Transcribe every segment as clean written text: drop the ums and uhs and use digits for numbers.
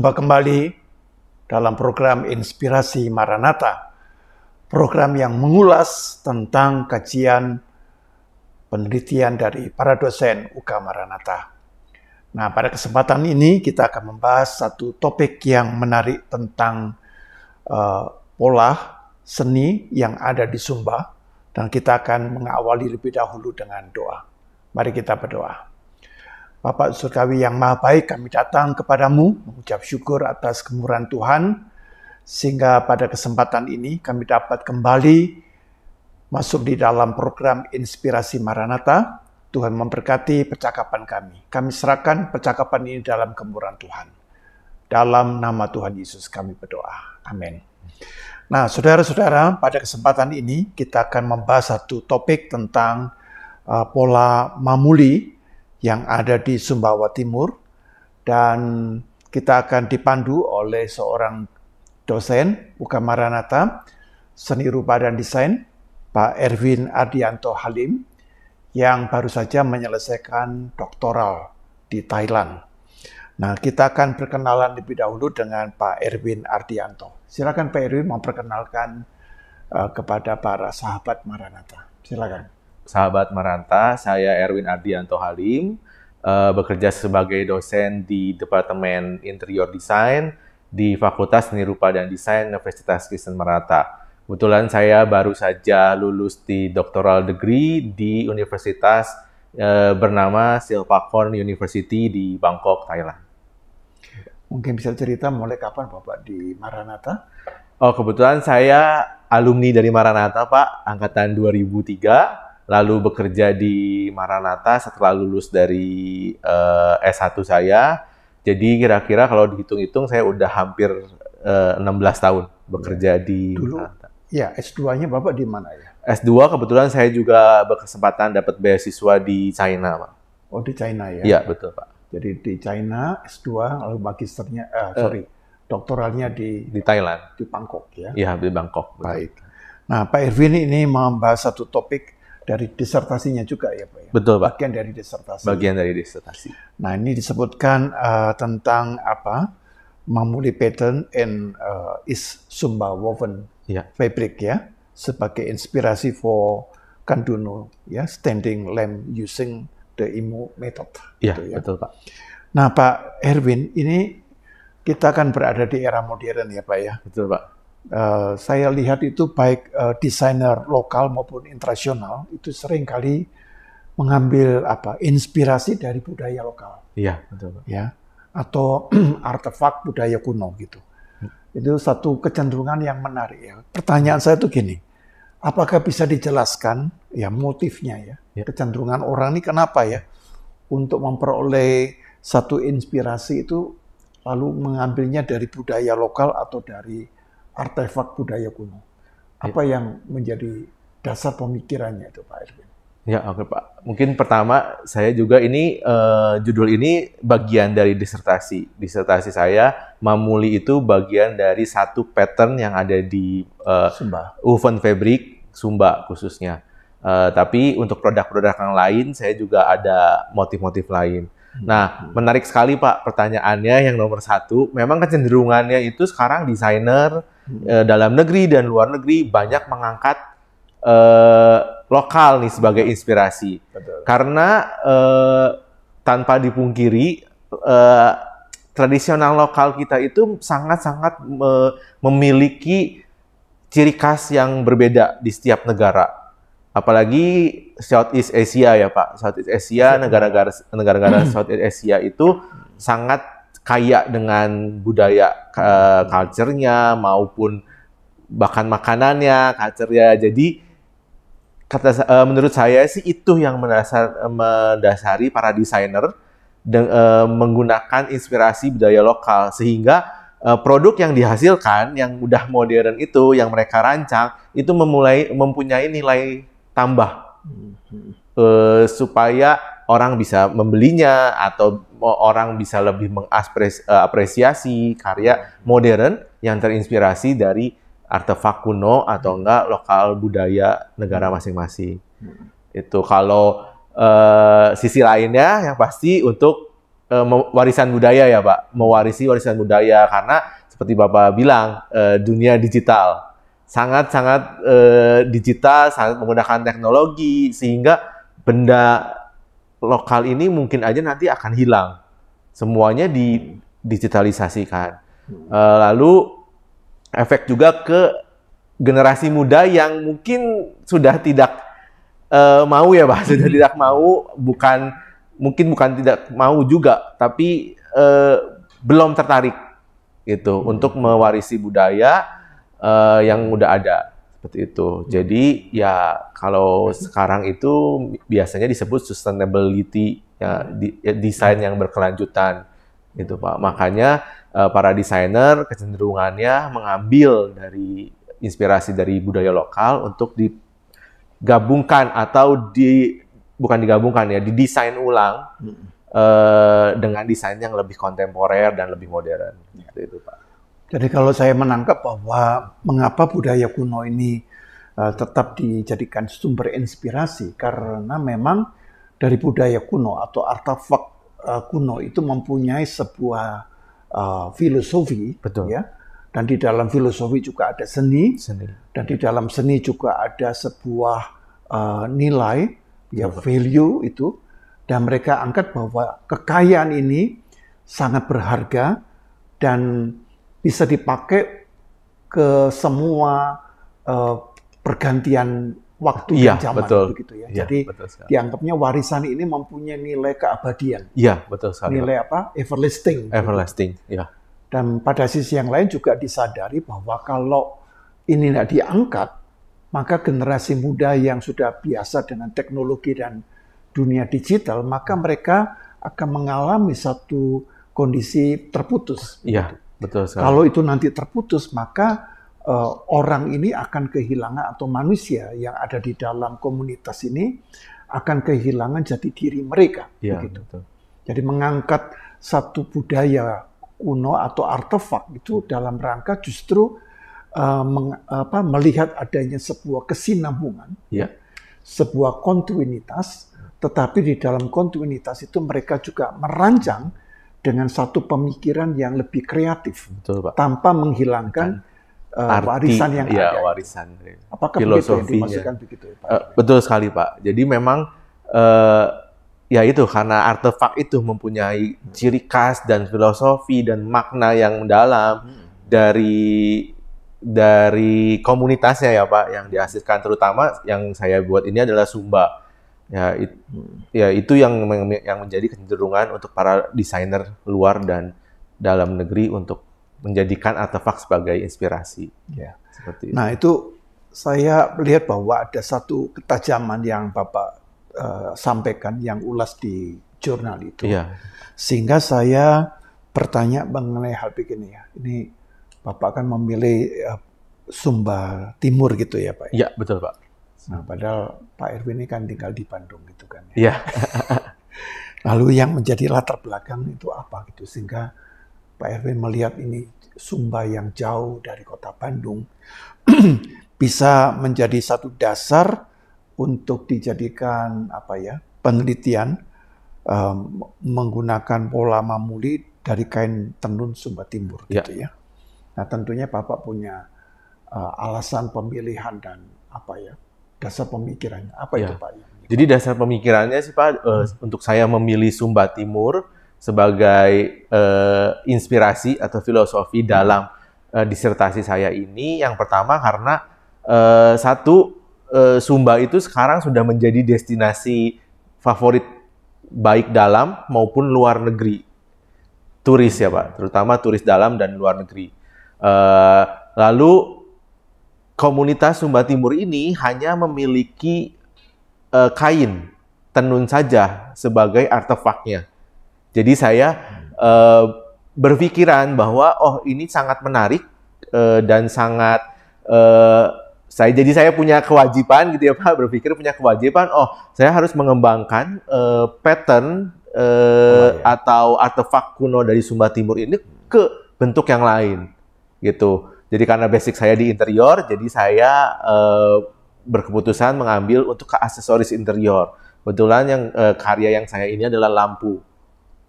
Berjumpa kembali dalam program Inspirasi Maranatha, program yang mengulas tentang kajian penelitian dari para dosen UK Maranatha. Nah, pada kesempatan ini kita akan membahas satu topik yang menarik tentang pola seni yang ada di Sumba, dan kita akan mengawali lebih dahulu dengan doa. Mari kita berdoa. Bapak Surgawi yang Maha Baik, kami datang kepadamu mengucap syukur atas kemurahan Tuhan, sehingga pada kesempatan ini kami dapat kembali masuk di dalam program Inspirasi Maranatha. Tuhan memberkati percakapan kami. Kami serahkan percakapan ini dalam kemurahan Tuhan. Dalam nama Tuhan Yesus kami berdoa. Amin. Nah, saudara-saudara, pada kesempatan ini kita akan membahas satu topik tentang pola mamuli yang ada di Sumbawa Timur, dan kita akan dipandu oleh seorang dosen UK Maranatha Seni Rupa dan Desain, Pak Erwin Ardianto Halim, yang baru saja menyelesaikan doktoral di Thailand. Nah, kita akan perkenalan lebih dahulu dengan Pak Erwin Ardianto. Silakan Pak Erwin memperkenalkan kepada para sahabat Maranatha. Silakan. Sahabat Maranatha, saya Erwin Ardianto Halim, bekerja sebagai dosen di Departemen Interior Design di Fakultas Seni Rupa dan Desain Universitas Kristen Maranatha. Kebetulan saya baru saja lulus di doctoral degree di universitas bernama Silpakorn University di Bangkok, Thailand. Mungkin bisa cerita mulai kapan Bapak di Maranatha? Oh, kebetulan saya alumni dari Maranatha, Pak, angkatan 2003. Lalu bekerja di Maranatha setelah lulus dari S1 saya. Jadi kira-kira kalau dihitung-hitung saya udah hampir 16 tahun bekerja di Maranatha. Ya, S2-nya Bapak di mana ya? S2 kebetulan saya juga berkesempatan dapat beasiswa di China, Pak. Oh, di China ya? Iya, betul, Pak. Jadi di China S2, lalu magisternya, doktoralnya di Thailand. Di Bangkok ya? Iya, di Bangkok. Betul. Baik. Nah, Pak Erwin ini membahas satu topik dari disertasinya juga ya Pak? Ya? Betul, Pak. Bagian dari disertasi. Bagian dari disertasi. Nah, ini disebutkan tentang apa? Mamuli pattern and is Sumba woven fabric ya, sebagai inspirasi for Kanduno ya, standing lamp using the Imu method. Iya, gitu, ya. Betul, Pak. Nah, Pak Erwin, ini kita kan berada di era modern ya Pak ya. Betul, Pak. Saya lihat itu baik desainer lokal maupun internasional itu seringkali mengambil inspirasi dari budaya lokal. Iya, betul, Pak. Ya, atau artefak budaya kuno gitu. Itu satu kecenderungan yang menarik ya. Pertanyaan saya tuh gini, apakah bisa dijelaskan ya motifnya ya, kecenderungan orang ini kenapa ya untuk memperoleh satu inspirasi itu lalu mengambilnya dari budaya lokal atau dari artefak budaya kuno. Apa yang menjadi dasar pemikirannya itu Pak Erwin? Ya, oke Pak. Mungkin pertama saya juga ini judul ini bagian dari disertasi. Disertasi saya mamuli itu bagian dari satu pattern yang ada di Sumba. Woven fabric Sumba khususnya. Tapi untuk produk-produk yang lain saya juga ada motif-motif lain. Nah, menarik sekali Pak pertanyaannya yang nomor satu. Memang kecenderungannya itu sekarang desainer dalam negeri dan luar negeri banyak mengangkat lokal nih sebagai inspirasi. Betul. Karena tanpa dipungkiri tradisional lokal kita itu sangat-sangat memiliki ciri khas yang berbeda di setiap negara. Apalagi Southeast Asia ya Pak. Southeast Asia, negara-negara Southeast Asia itu sangat kaya dengan budaya culture-nya maupun bahkan makanannya, culture-nya. Jadi menurut saya sih itu yang mendasari para desainer menggunakan inspirasi budaya lokal, sehingga produk yang dihasilkan yang udah modern itu yang mereka rancang itu mempunyai nilai tambah supaya orang bisa membelinya atau orang bisa lebih mengapresiasi karya modern yang terinspirasi dari artefak kuno atau enggak lokal budaya negara masing-masing. Itu kalau sisi lainnya yang pasti untuk warisan budaya ya Pak, mewarisi warisan budaya karena seperti Bapak bilang dunia digital sangat-sangat digital, sangat menggunakan teknologi sehingga benda lokal ini mungkin aja nanti akan hilang, semuanya digitalisasikan. Lalu efek juga ke generasi muda yang mungkin sudah tidak mau ya Pak, sudah tidak mau, mungkin bukan tidak mau juga, tapi belum tertarik gitu untuk mewarisi budaya yang udah ada seperti itu. Jadi ya kalau sekarang itu biasanya disebut sustainability ya, desain yang berkelanjutan gitu Pak. Makanya para desainer kecenderungannya mengambil dari inspirasi dari budaya lokal untuk digabungkan atau bukan digabungkan ya, didesain ulang dengan desain yang lebih kontemporer dan lebih modern. Seperti itu, Pak. Jadi kalau saya menangkap bahwa mengapa budaya kuno ini tetap dijadikan sumber inspirasi, karena memang dari budaya kuno atau artefak kuno itu mempunyai sebuah filosofi, betul. Ya. Dan di dalam filosofi juga ada seni. Dan di dalam seni juga ada sebuah nilai, ya value itu. Dan mereka angkat bahwa kekayaan ini sangat berharga dan bisa dipakai ke semua pergantian waktu dan zaman, begitu ya. Jadi dianggapnya warisan ini mempunyai nilai keabadian. Iya, betul sekali. Nilai apa? Everlasting. Everlasting, ya. Dan pada sisi yang lain juga disadari bahwa kalau ini tidak diangkat, maka generasi muda yang sudah biasa dengan teknologi dan dunia digital, maka mereka akan mengalami satu kondisi terputus. Iya, betul sekali. Kalau itu nanti terputus, maka orang ini akan kehilangan, atau manusia yang ada di dalam komunitas ini akan kehilangan jati diri mereka. Iya, begitu. betul. Jadi mengangkat satu budaya kuno atau artefak itu dalam rangka justru melihat adanya sebuah kesinambungan, ya. Sebuah kontinuitas, tetapi di dalam kontinuitas itu mereka juga merancang dengan satu pemikiran yang lebih kreatif, betul, Pak. Tanpa menghilangkan warisan yang ada. Warisan. Apakah filosofinya begitu yang dimaksudkan begitu, Pak? Betul sekali, Pak. Jadi memang ya itu karena artefak itu mempunyai ciri khas dan filosofi dan makna yang mendalam dari komunitasnya ya Pak, yang dihasilkan, terutama yang saya buat ini adalah Sumba. Ya itu yang menjadi kecenderungan untuk para desainer luar dan dalam negeri untuk menjadikan artefak sebagai inspirasi. Ya. Seperti itu. Nah itu saya melihat bahwa ada satu ketajaman yang Bapak sampaikan, yang ulas di jurnal itu. Iya. Sehingga saya bertanya mengenai hal begini ya. Ini Bapak kan memilih Sumba Timur gitu ya Pak? Iya, betul Pak. Nah, padahal Pak Erwin ini kan tinggal di Bandung gitu kan. Iya. Lalu yang menjadi latar belakang itu apa gitu, sehingga Pak Erwin melihat ini Sumba yang jauh dari kota Bandung bisa menjadi satu dasar untuk dijadikan penelitian menggunakan pola mamuli dari kain tenun Sumba Timur gitu ya. Nah tentunya Bapak punya alasan pemilihan dan dasar pemikirannya apa itu Pak? Jadi dasar pemikirannya sih Pak, untuk saya memilih Sumba Timur sebagai inspirasi atau filosofi dalam disertasi saya ini, yang pertama karena Sumba itu sekarang sudah menjadi destinasi favorit baik dalam maupun luar negeri turis ya Pak, terutama turis dalam dan luar negeri. Lalu komunitas Sumba Timur ini hanya memiliki kain tenun saja sebagai artefaknya. Jadi saya berpikiran bahwa ini sangat menarik dan sangat saya punya kewajiban gitu ya Pak, berpikir punya kewajiban, saya harus mengembangkan pattern atau artefak kuno dari Sumba Timur ini ke bentuk yang lain gitu. Jadi karena basic saya di interior, jadi saya berkeputusan mengambil untuk ke aksesoris interior. Kebetulan yang karya yang saya ini adalah lampu.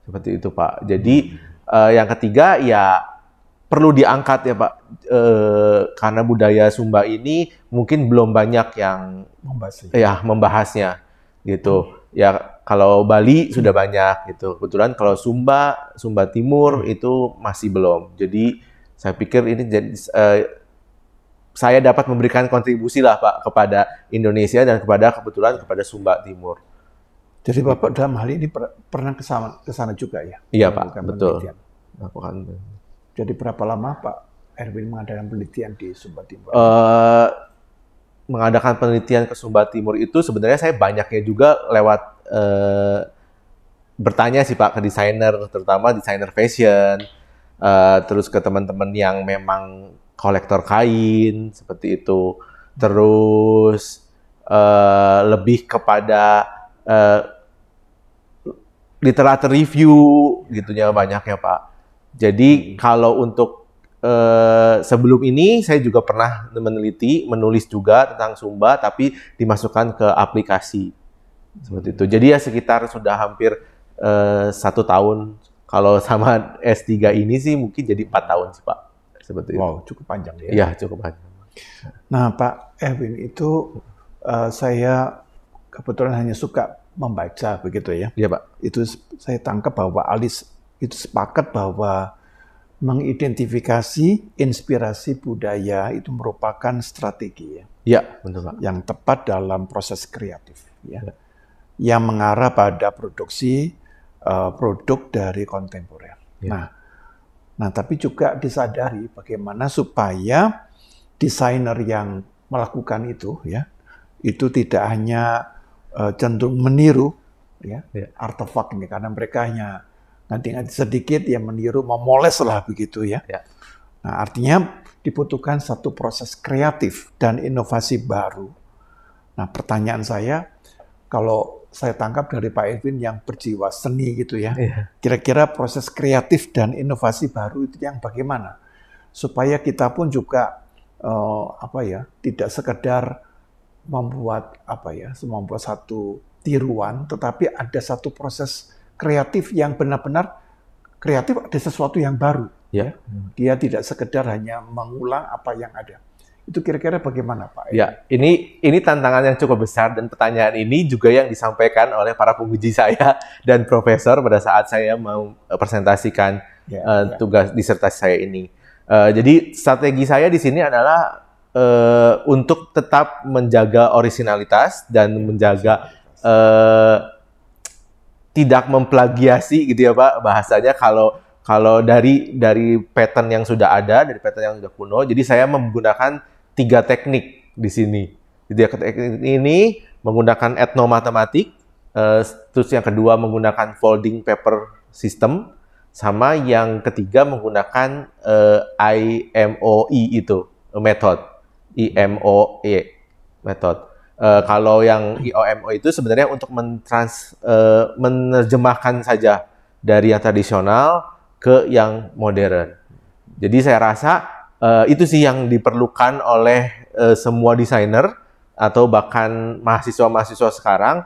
Seperti itu Pak. Jadi yang ketiga ya perlu diangkat ya Pak, karena budaya Sumba ini mungkin belum banyak yang membahasnya gitu. Ya kalau Bali sudah banyak gitu. Kebetulan kalau Sumba Timur itu masih belum. Jadi saya pikir ini jadi saya dapat memberikan kontribusi lah Pak kepada Indonesia dan kebetulan kepada Sumba Timur. Jadi Bapak dalam hal ini pernah ke sana juga ya? Iya Pak, betul. Jadi berapa lama Pak Erwin mengadakan penelitian di Sumba Timur? Mengadakan penelitian ke Sumba Timur itu sebenarnya saya banyaknya juga lewat bertanya sih Pak ke desainer, terutama desainer fashion, terus ke teman-teman yang memang kolektor kain seperti itu, terus lebih kepada literatur review gitunya banyaknya Pak. Jadi kalau untuk sebelum ini saya juga pernah menulis juga tentang Sumba, tapi dimasukkan ke aplikasi seperti itu. Jadi ya sekitar sudah hampir 1 tahun. Kalau sama S3 ini sih mungkin jadi 4 tahun sih Pak. Seperti wow, itu. Cukup panjang ya? Iya, cukup panjang. Nah Pak Erwin itu saya kebetulan hanya suka membaca begitu ya? Iya Pak. Itu saya tangkap bahwa Alice itu sepakat bahwa mengidentifikasi inspirasi budaya itu merupakan strategi ya. Iya, betul Pak. Yang tepat dalam proses kreatif ya. Yang mengarah pada produksi produk dari kontemporer. Ya. Nah, tapi juga disadari bagaimana supaya desainer yang melakukan itu ya, itu tidak hanya cenderung meniru ya, artefak ini, karena mereka hanya ganti-ganti sedikit ya meniru, memoles lah begitu ya. Nah, artinya dibutuhkan satu proses kreatif dan inovasi baru. Nah, pertanyaan saya, kalau saya tangkap dari Pak Erwin yang berjiwa seni gitu ya, kira-kira proses kreatif dan inovasi baru itu yang bagaimana? Supaya kita pun juga tidak sekedar membuat satu tiruan, tetapi ada satu proses kreatif yang benar-benar kreatif, ada sesuatu yang baru. Ya. Dia tidak sekedar hanya mengulang apa yang ada. Itu kira-kira bagaimana Pak? Ya, ini tantangan yang cukup besar, dan pertanyaan ini juga yang disampaikan oleh para penguji saya dan profesor pada saat saya mau presentasikan tugas disertasi saya ini. Jadi strategi saya di sini adalah untuk tetap menjaga orisinalitas dan menjaga tidak memplagiasi gitu ya Pak bahasanya, kalau dari pattern yang sudah ada, dari pattern yang sudah kuno. Jadi saya menggunakan 3 teknik di sini. Jadi teknik ini menggunakan etnomatematik, terus yang kedua menggunakan folding paper system, sama yang ketiga menggunakan IMOE itu method. IMOE method. Kalau yang IOMO itu sebenarnya untuk menerjemahkan saja dari yang tradisional ke yang modern. Jadi saya rasa itu sih yang diperlukan oleh semua desainer atau bahkan mahasiswa-mahasiswa sekarang.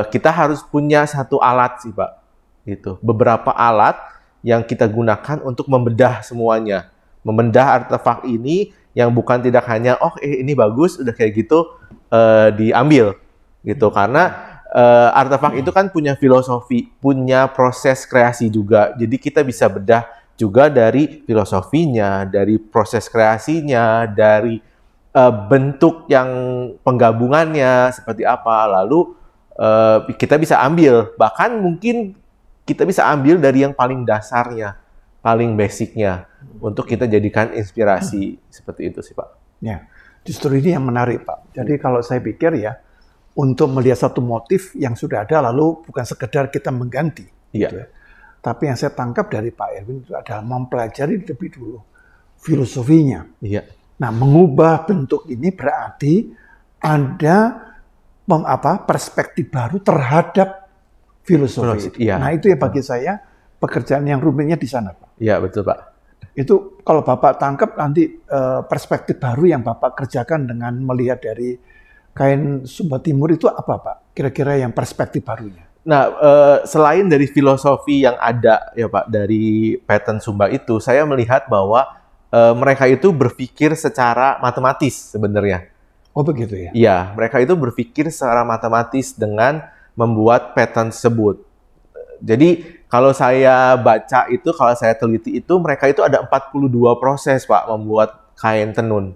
Kita harus punya satu alat sih Pak. Gitu. Beberapa alat yang kita gunakan untuk membedah semuanya. Membedah artefak ini yang bukan tidak hanya ini bagus udah kayak gitu diambil gitu, karena artefak itu kan punya filosofi, punya proses kreasi juga. Jadi kita bisa bedah juga dari filosofinya, dari proses kreasinya, dari bentuk yang penggabungannya seperti apa, lalu kita bisa ambil, bahkan mungkin kita bisa ambil dari yang paling dasarnya, paling basicnya, untuk kita jadikan inspirasi. Seperti itu sih Pak. Ya, justru ini yang menarik Pak. Jadi kalau saya pikir ya, untuk melihat satu motif yang sudah ada, lalu bukan sekedar kita mengganti. Gitu ya. Tapi yang saya tangkap dari Pak Erwin itu adalah mempelajari lebih dulu filosofinya. Nah, mengubah bentuk ini berarti ada perspektif baru terhadap filosofi. Nah, itu ya bagi saya pekerjaan yang rumitnya di sana, Pak. Iya, betul, Pak. Itu kalau Bapak tangkap nanti perspektif baru yang Bapak kerjakan dengan melihat dari kain Sumba Timur itu apa, Pak? Kira-kira yang perspektif barunya? Nah, selain dari filosofi yang ada ya Pak dari pattern Sumba itu, saya melihat bahwa mereka itu berpikir secara matematis sebenarnya. Oh begitu ya? Iya, mereka itu berpikir secara matematis dengan membuat pattern tersebut. Jadi kalau saya baca itu, kalau saya teliti itu, mereka itu ada 42 proses Pak membuat kain tenun.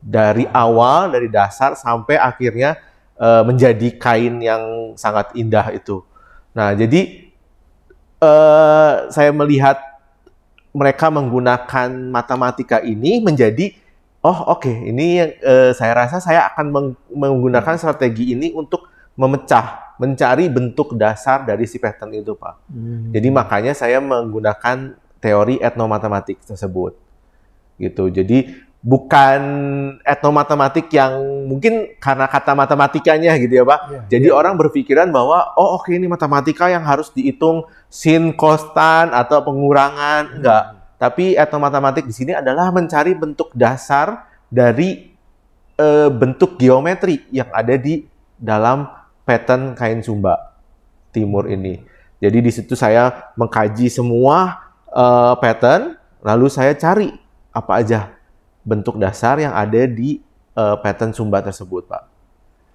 Dari awal, dari dasar sampai akhirnya menjadi kain yang sangat indah itu. Nah, jadi saya melihat mereka menggunakan matematika ini menjadi, oh oke, ini yang saya rasa saya akan menggunakan strategi ini untuk mencari bentuk dasar dari si pattern itu, Pak. Jadi makanya saya menggunakan teori etnomatematik tersebut. Gitu. Jadi bukan etnomatematik yang mungkin karena kata matematikanya gitu ya Pak. Jadi orang berpikiran bahwa oh oke, ini matematika yang harus dihitung sin, kostan atau pengurangan, enggak. Tapi etnomatematik di sini adalah mencari bentuk dasar dari bentuk geometri yang ada di dalam pattern kain Sumba Timur ini. Jadi di situ saya mengkaji semua pattern, lalu saya cari apa aja bentuk dasar yang ada di pattern Sumba tersebut, Pak.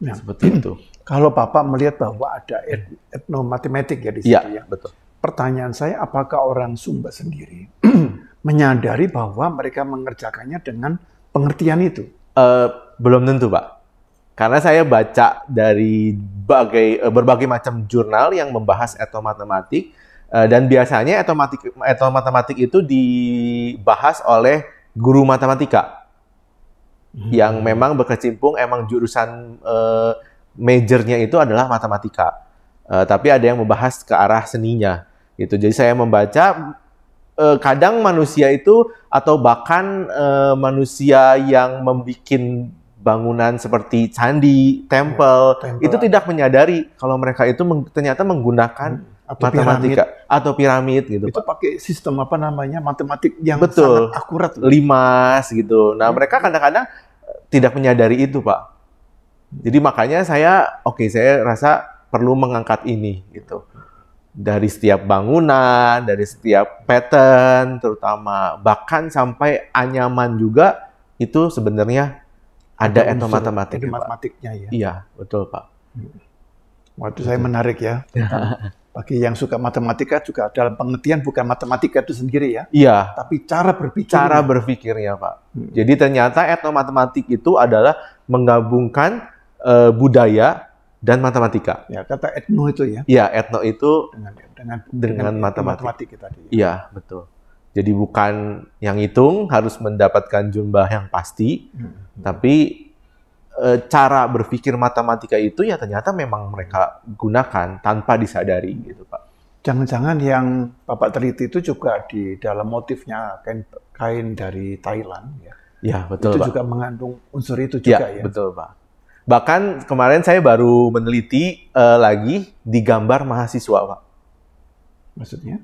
Nah, seperti itu. Kalau Bapak melihat bahwa ada etnomatematik ya di situ ya. Betul. Pertanyaan saya, apakah orang Sumba sendiri menyadari bahwa mereka mengerjakannya dengan pengertian itu? Belum tentu, Pak. Karena saya baca dari berbagai macam jurnal yang membahas etnomatematik, dan biasanya etnomatematik itu dibahas oleh guru matematika yang memang berkecimpung, emang jurusan majornya itu adalah matematika. Tapi ada yang membahas ke arah seninya. Gitu. Jadi saya membaca kadang manusia itu atau bahkan manusia yang membuat bangunan seperti candi, temple, itu tidak menyadari kalau mereka itu ternyata menggunakan matematika atau piramid gitu. Itu pakai sistem apa namanya matematik yang sangat akurat, limas gitu. Nah mereka kadang-kadang tidak menyadari itu Pak. Jadi makanya saya rasa perlu mengangkat ini gitu. Dari setiap bangunan, dari setiap pattern, terutama bahkan sampai anyaman juga itu sebenarnya ada matematiknya ya. Iya betul Pak. Waktu saya menarik ya. Bagi yang suka matematika juga dalam pengertian bukan matematika itu sendiri ya. Iya. Tapi cara berpikir. Cara berpikirnya Pak. Jadi ternyata etnomatematik itu adalah menggabungkan budaya dan matematika. Ya, kata etno itu ya. Iya, etno itu dengan matematik tadi. Iya, betul. Jadi bukan yang hitung harus mendapatkan jumlah yang pasti, tapi cara berpikir matematika itu ya ternyata memang mereka gunakan tanpa disadari gitu Pak. Jangan-jangan yang Bapak teliti itu juga di dalam motifnya kain dari Thailand ya. Ya betul itu Pak. Itu juga mengandung unsur itu juga ya. Betul Pak. Bahkan kemarin saya baru meneliti lagi di gambar mahasiswa Pak. Maksudnya?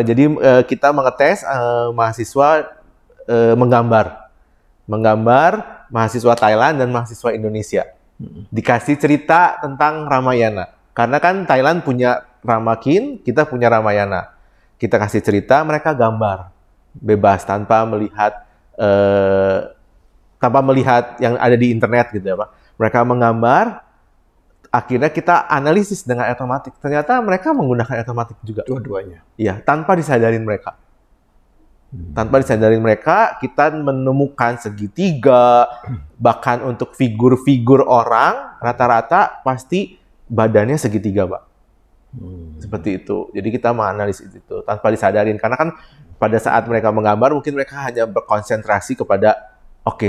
Jadi kita mengetes mahasiswa menggambar mahasiswa Thailand dan mahasiswa Indonesia. Dikasih cerita tentang Ramayana. Karena kan Thailand punya Ramakin, kita punya Ramayana. Kita kasih cerita, mereka gambar. Bebas, tanpa melihat yang ada di internet gitu ya Pak. Mereka menggambar, akhirnya kita analisis dengan etnomatik. Ternyata mereka menggunakan etnomatik juga. Dua-duanya. Iya, tanpa disadarin mereka. Tanpa disadarin mereka, kita menemukan segitiga, bahkan untuk figur-figur orang, rata-rata pasti badannya segitiga, Pak. Seperti itu. Jadi kita menganalisis itu tanpa disadarin. Karena kan pada saat mereka menggambar, mungkin mereka hanya berkonsentrasi kepada,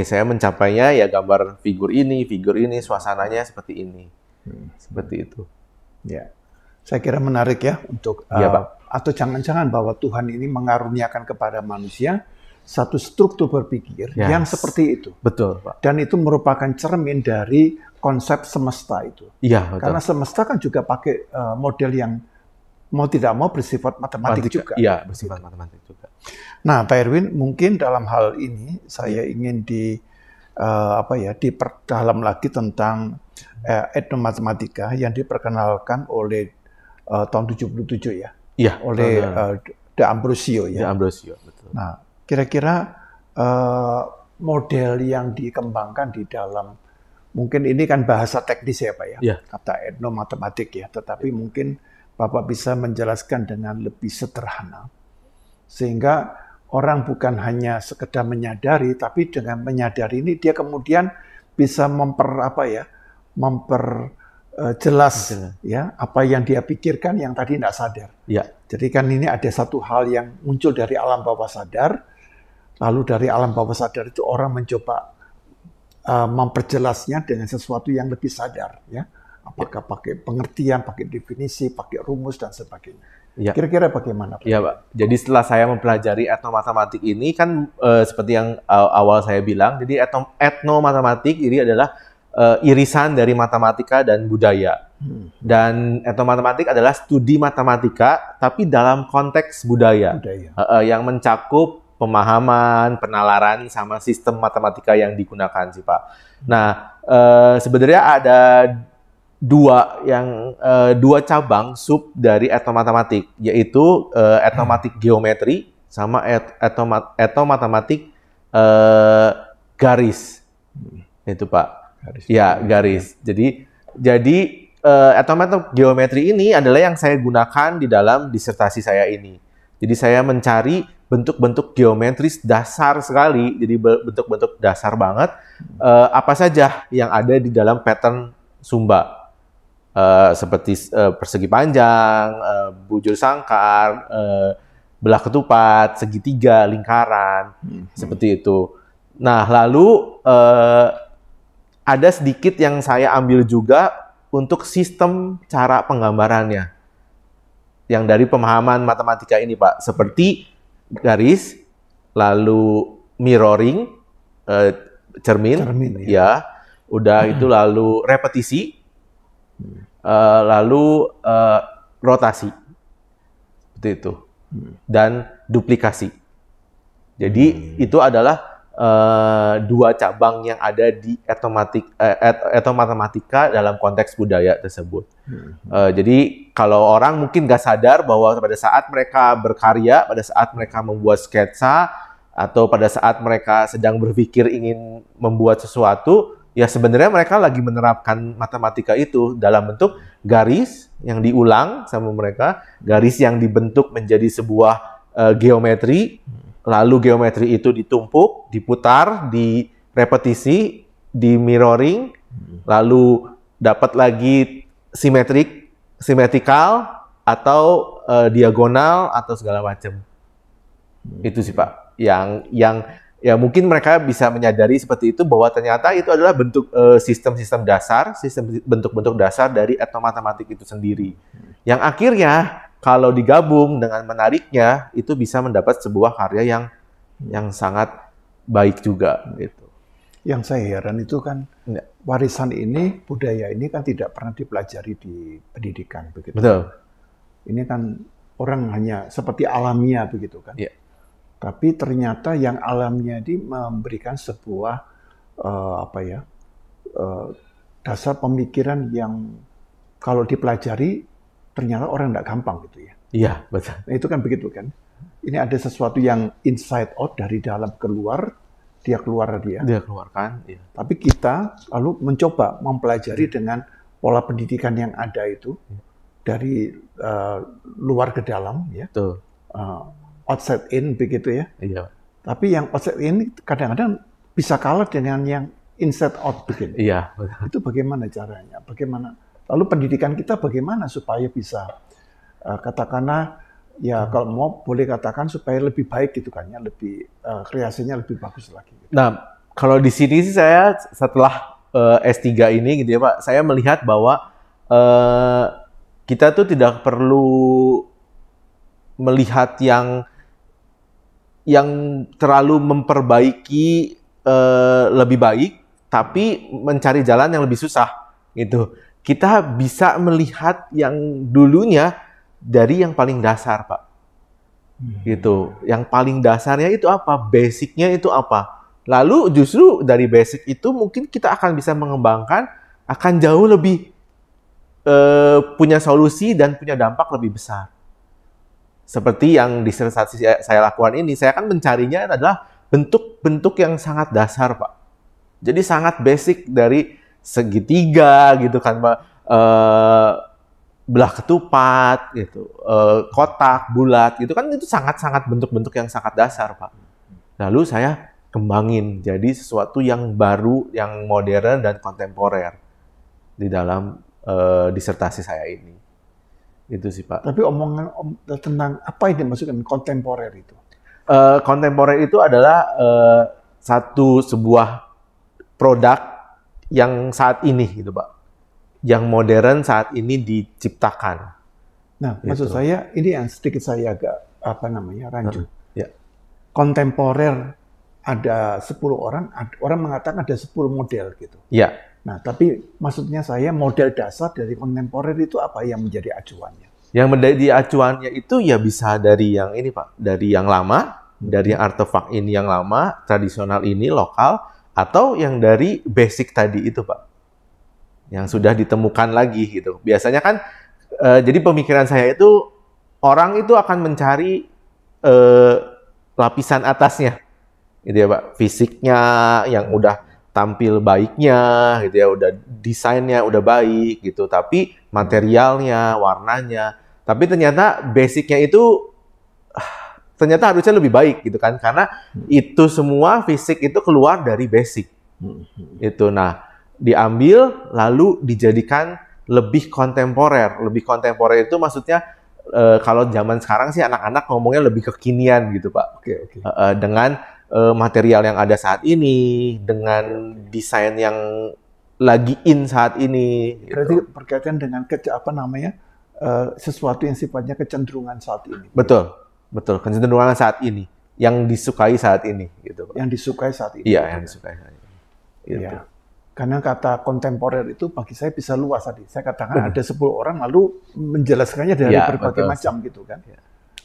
saya mencapainya ya gambar figur ini, suasananya seperti ini. Seperti itu. Ya. Saya kira menarik ya untuk atau jangan-jangan bahwa Tuhan ini mengaruniakan kepada manusia satu struktur berpikir yang seperti itu. Betul, Pak. Dan itu merupakan cermin dari konsep semesta itu. Iya, betul. Karena semesta kan juga pakai model yang mau tidak mau bersifat matematik juga. Iya, bersifat matematik juga. Nah, Pak Erwin, mungkin dalam hal ini saya ingin diperdalam lagi tentang etnomatematika yang diperkenalkan oleh tahun 77 ya, Iya, oleh De Ambrosio ya. De Ambrosio, betul. Nah, kira-kira model yang dikembangkan di dalam, mungkin ini kan bahasa teknis ya Pak ya, Iya. kata etnomatematik ya, tetapi mungkin Bapak bisa menjelaskan dengan lebih sederhana, sehingga orang bukan hanya sekedar menyadari, tapi dengan menyadari ini dia kemudian bisa memperjelas ya apa yang dia pikirkan yang tadi tidak sadar. Ya. Jadi kan ini ada satu hal yang muncul dari alam bawah sadar, lalu dari alam bawah sadar itu orang mencoba memperjelasnya dengan sesuatu yang lebih sadar, ya. Apakah pakai pengertian, pakai definisi, pakai rumus dan sebagainya. Ya. Kira-kira bagaimana Pak? Iya Pak. Jadi setelah saya mempelajari etnomatematik ini kan seperti yang awal saya bilang, jadi etnomatematik ini adalah irisan dari matematika dan budaya. Dan etnomatematik adalah studi matematika tapi dalam konteks budaya. Yang mencakup pemahaman, penalaran sama sistem matematika yang digunakan sih Pak. Nah, sebenarnya ada dua cabang sub dari etnomatematik, yaitu etnomatematik geometri sama etnomatematik garis. Itu Pak. Garis. Jadi etnomatematik geometri ini adalah yang saya gunakan di dalam disertasi saya ini. Jadi saya mencari bentuk-bentuk geometris dasar sekali, jadi bentuk-bentuk dasar banget, apa saja yang ada di dalam pattern Sumba. Seperti persegi panjang, bujur sangkar, belah ketupat, segitiga, lingkaran, seperti itu. Nah, lalu ada sedikit yang saya ambil juga untuk sistem cara penggambarannya, yang dari pemahaman matematika ini Pak, seperti garis, lalu mirroring, cermin ya, udah itu lalu repetisi. Lalu rotasi, seperti itu, dan duplikasi. Jadi itu adalah dua cabang yang ada di etnomatematika dalam konteks budaya tersebut. Jadi kalau orang mungkin nggak sadar bahwa pada saat mereka berkarya, pada saat mereka membuat sketsa, atau pada saat mereka sedang berpikir ingin membuat sesuatu, ya sebenarnya mereka lagi menerapkan matematika itu dalam bentuk garis yang diulang sama mereka, garis yang dibentuk menjadi sebuah geometri, lalu geometri itu ditumpuk, diputar, direpetisi, di mirroring, lalu dapat lagi simetrikal atau diagonal atau segala macam. Itu sih Pak, yang ya mungkin mereka bisa menyadari seperti itu, bahwa ternyata itu adalah bentuk sistem-sistem dasar, bentuk-bentuk dasar dari etnomatematik itu sendiri. Yang akhirnya kalau digabung dengan menariknya, itu bisa mendapat sebuah karya yang sangat baik juga. Gitu. Yang saya heran itu kan warisan ini, budaya ini kan tidak pernah dipelajari di pendidikan, begitu. Betul. Ini kan orang hanya seperti alamiah begitu kan. Yeah. Tapi ternyata yang alamnya ini memberikan sebuah dasar pemikiran yang kalau dipelajari ternyata orang tidak gampang gitu ya. Iya, betul. Nah, itu kan begitu kan. Ini ada sesuatu yang inside out, dari dalam keluar, dia keluar dia. Dia keluarkan. Iya. Tapi kita lalu mencoba mempelajari dengan pola pendidikan yang ada itu dari luar ke dalam ya. Betul. Outside in begitu ya. Iya. Tapi yang outside in kadang-kadang bisa kalah dengan yang inside out begitu. Iya, betul. Itu bagaimana caranya? Bagaimana? Lalu pendidikan kita bagaimana supaya bisa katakanlah ya kalau mau boleh katakan supaya lebih baik gitu kan ya, lebih kreasinya lebih bagus lagi. Gitu. Nah, kalau di sini sih saya setelah S3 ini gitu ya Pak, saya melihat bahwa kita tuh tidak perlu melihat yang terlalu memperbaiki lebih baik, tapi mencari jalan yang lebih susah gitu. Kita bisa melihat yang dulunya dari yang paling dasar Pak, gitu. Yang paling dasarnya itu apa? Basicnya itu apa? Lalu justru dari basic itu mungkin kita akan bisa mengembangkan, akan jauh lebih punya solusi dan punya dampak lebih besar. Seperti yang disertasi saya lakukan ini, saya kan mencarinya adalah bentuk-bentuk yang sangat dasar, Pak. Jadi sangat basic dari segitiga gitu kan, Pak. Belah ketupat gitu, kotak, bulat gitu kan, itu sangat-sangat bentuk-bentuk yang sangat dasar, Pak. Lalu saya kembangin jadi sesuatu yang baru, yang modern dan kontemporer di dalam disertasi saya ini. Itu sih, Pak. Tapi omongan tentang apa yang dimaksudkan kontemporer itu? Kontemporer itu adalah sebuah produk yang saat ini gitu, Pak. Yang modern saat ini diciptakan. Nah, maksud saya ini yang sedikit saya agak rancu. Ya. Kontemporer ada 10 orang mengatakan ada 10 model gitu. Ya. Nah, tapi maksudnya saya model dasar dari kontemporer itu apa yang menjadi acuannya? Yang menjadi acuannya itu ya bisa dari yang ini, Pak, dari yang lama, dari yang artefak ini yang lama, tradisional ini lokal, atau yang dari basic tadi itu, Pak. Yang sudah ditemukan lagi gitu. Biasanya kan, jadi pemikiran saya itu, orang itu akan mencari lapisan atasnya, gitu ya, Pak. Fisiknya yang udah tampil baiknya, gitu ya, udah desainnya udah baik gitu. Tapi materialnya, warnanya, tapi ternyata basicnya itu ternyata harusnya lebih baik gitu kan, karena itu semua fisik itu keluar dari basic. Itu, nah, diambil lalu dijadikan lebih kontemporer. Lebih kontemporer itu maksudnya kalau zaman sekarang sih anak-anak ngomongnya lebih kekinian gitu, Pak. Oke. Dengan material yang ada saat ini, dengan desain yang lagi in saat ini. Berarti gitu. berkaitan dengan sesuatu yang sifatnya kecenderungan saat ini. Betul, kecenderungan saat ini, yang disukai saat ini, gitu, Pak. Yang disukai saat ini. Iya, yang disukai saat ini. Gitu. Ya. Karena kata kontemporer itu bagi saya bisa luas tadi. Saya katakan ada 10 orang lalu menjelaskannya dari berbagai macam gitu kan. Ya.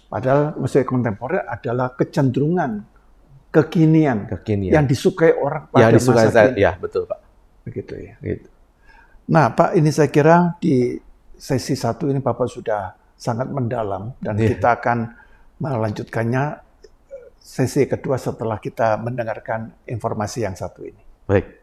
Padahal maksudnya kontemporer adalah kecenderungan, kekinian. yang disukai orang pada masa kini. Ya, betul, Pak. Begitu ya. Gitu. Nah, Pak, ini saya kira di sesi 1 ini Bapak sudah sangat mendalam dan kita akan melanjutkannya sesi kedua setelah kita mendengarkan informasi yang satu ini. Baik.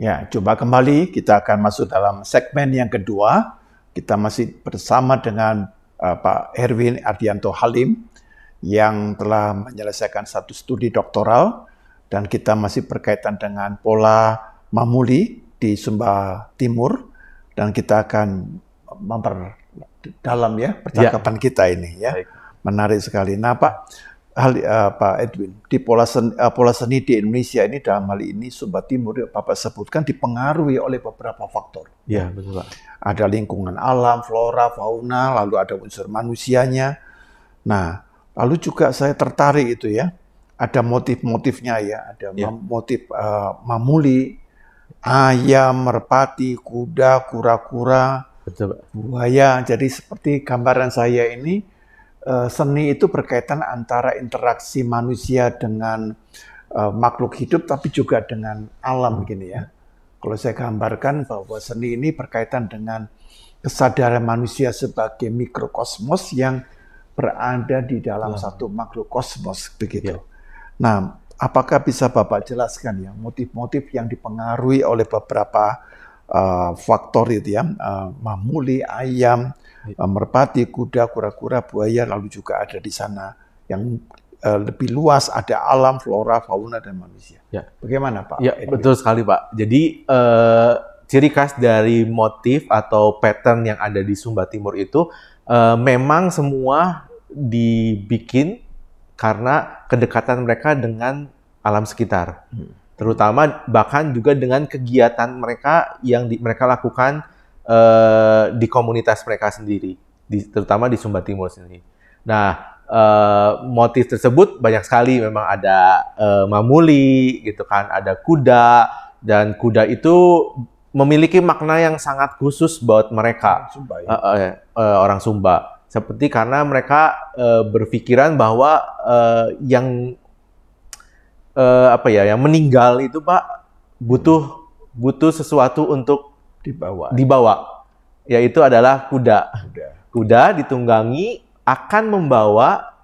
Ya, coba kembali kita akan masuk dalam segmen yang kedua. Kita masih bersama dengan Pak Erwin Ardianto Halim yang telah menyelesaikan satu studi doktoral dan kita masih berkaitan dengan pola Mamuli di Sumba Timur dan kita akan memperdalam ya percakapan kita ini ya. Baik. Menarik sekali. Nah, Pak Edwin, di pola seni di Indonesia ini dalam hal ini Sumba Timur Bapak sebutkan dipengaruhi oleh beberapa faktor. Iya, betul Pak. Ada lingkungan alam, flora, fauna, lalu ada unsur manusianya. Nah, lalu juga saya tertarik itu ya, ada motif-motifnya ya, ada motif mamuli, ayam, merpati, kuda, kura-kura, Betul Pak. buaya. Jadi seperti gambaran saya ini, seni itu berkaitan antara interaksi manusia dengan makhluk hidup, tapi juga dengan alam gini ya. Kalau saya gambarkan bahwa seni ini berkaitan dengan kesadaran manusia sebagai mikrokosmos yang berada di dalam satu makhluk kosmos begitu. Nah, apakah bisa Bapak jelaskan ya motif-motif yang dipengaruhi oleh beberapa faktor itu ya, mamuli, ayam, merpati, kuda, kura-kura, buaya, lalu juga ada di sana yang lebih luas, ada alam, flora, fauna, dan manusia. Ya. Bagaimana Pak? Ya, betul sekali Pak. Jadi ciri khas dari motif atau pattern yang ada di Sumba Timur itu memang semua dibikin karena kedekatan mereka dengan alam sekitar. Terutama bahkan juga dengan kegiatan mereka yang mereka lakukan di komunitas mereka sendiri, terutama di Sumba Timur sendiri. Nah, motif tersebut banyak sekali, memang ada mamuli, gitu kan, ada kuda, dan kuda itu memiliki makna yang sangat khusus buat mereka, Sumba, orang Sumba. Seperti karena mereka berpikiran bahwa yang meninggal itu Pak butuh sesuatu untuk dibawa, yaitu adalah kuda. Kuda ditunggangi akan membawa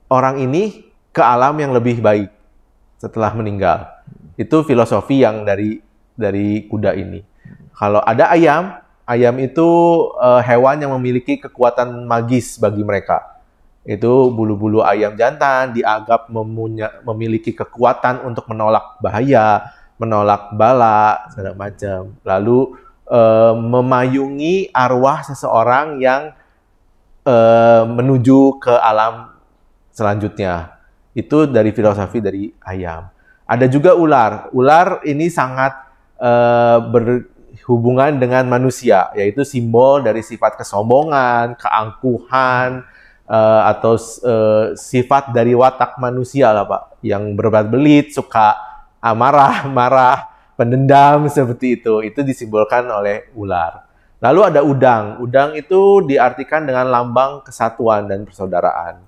orang ini ke alam yang lebih baik setelah meninggal. Itu filosofi yang dari kuda ini. Kalau ada ayam, ayam itu hewan yang memiliki kekuatan magis bagi mereka. Itu bulu-bulu ayam jantan dianggap memiliki kekuatan untuk menolak bahaya, menolak bala, segala macam. Lalu memayungi arwah seseorang yang menuju ke alam selanjutnya. Itu dari filosofi dari ayam. Ada juga ular. Ular ini sangat berhubungan dengan manusia, yaitu simbol dari sifat kesombongan, keangkuhan, atau sifat dari watak manusia lah Pak, yang berbelat belit, suka marah, pendendam seperti itu disimbolkan oleh ular. Lalu ada udang. Udang itu diartikan dengan lambang kesatuan dan persaudaraan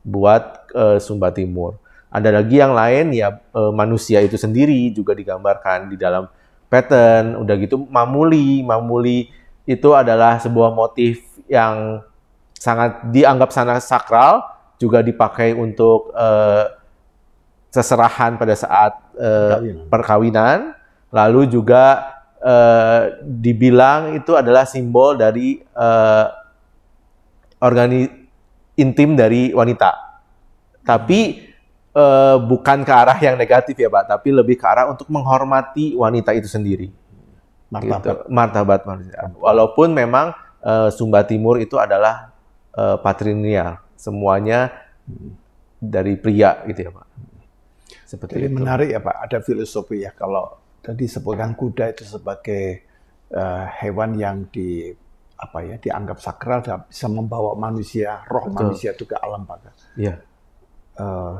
buat Sumba Timur. Ada lagi yang lain ya, manusia itu sendiri juga digambarkan di dalam pattern. Udah gitu mamuli itu adalah sebuah motif yang sangat dianggap sangat sakral, juga dipakai untuk seserahan pada saat perkawinan. Lalu juga dibilang itu adalah simbol dari intim dari wanita. Tapi bukan ke arah yang negatif ya Pak, tapi lebih ke arah untuk menghormati wanita itu sendiri. Martabat manusia. Walaupun memang Sumba Timur itu adalah patrilineal, semuanya dari pria gitu ya Pak. Seperti Jadi itu. menarik ya Pak, ada filosofi ya, kalau tadi sebutkan kuda itu sebagai hewan yang dianggap sakral dan bisa membawa manusia, roh manusia itu ke alam Pak. Iya.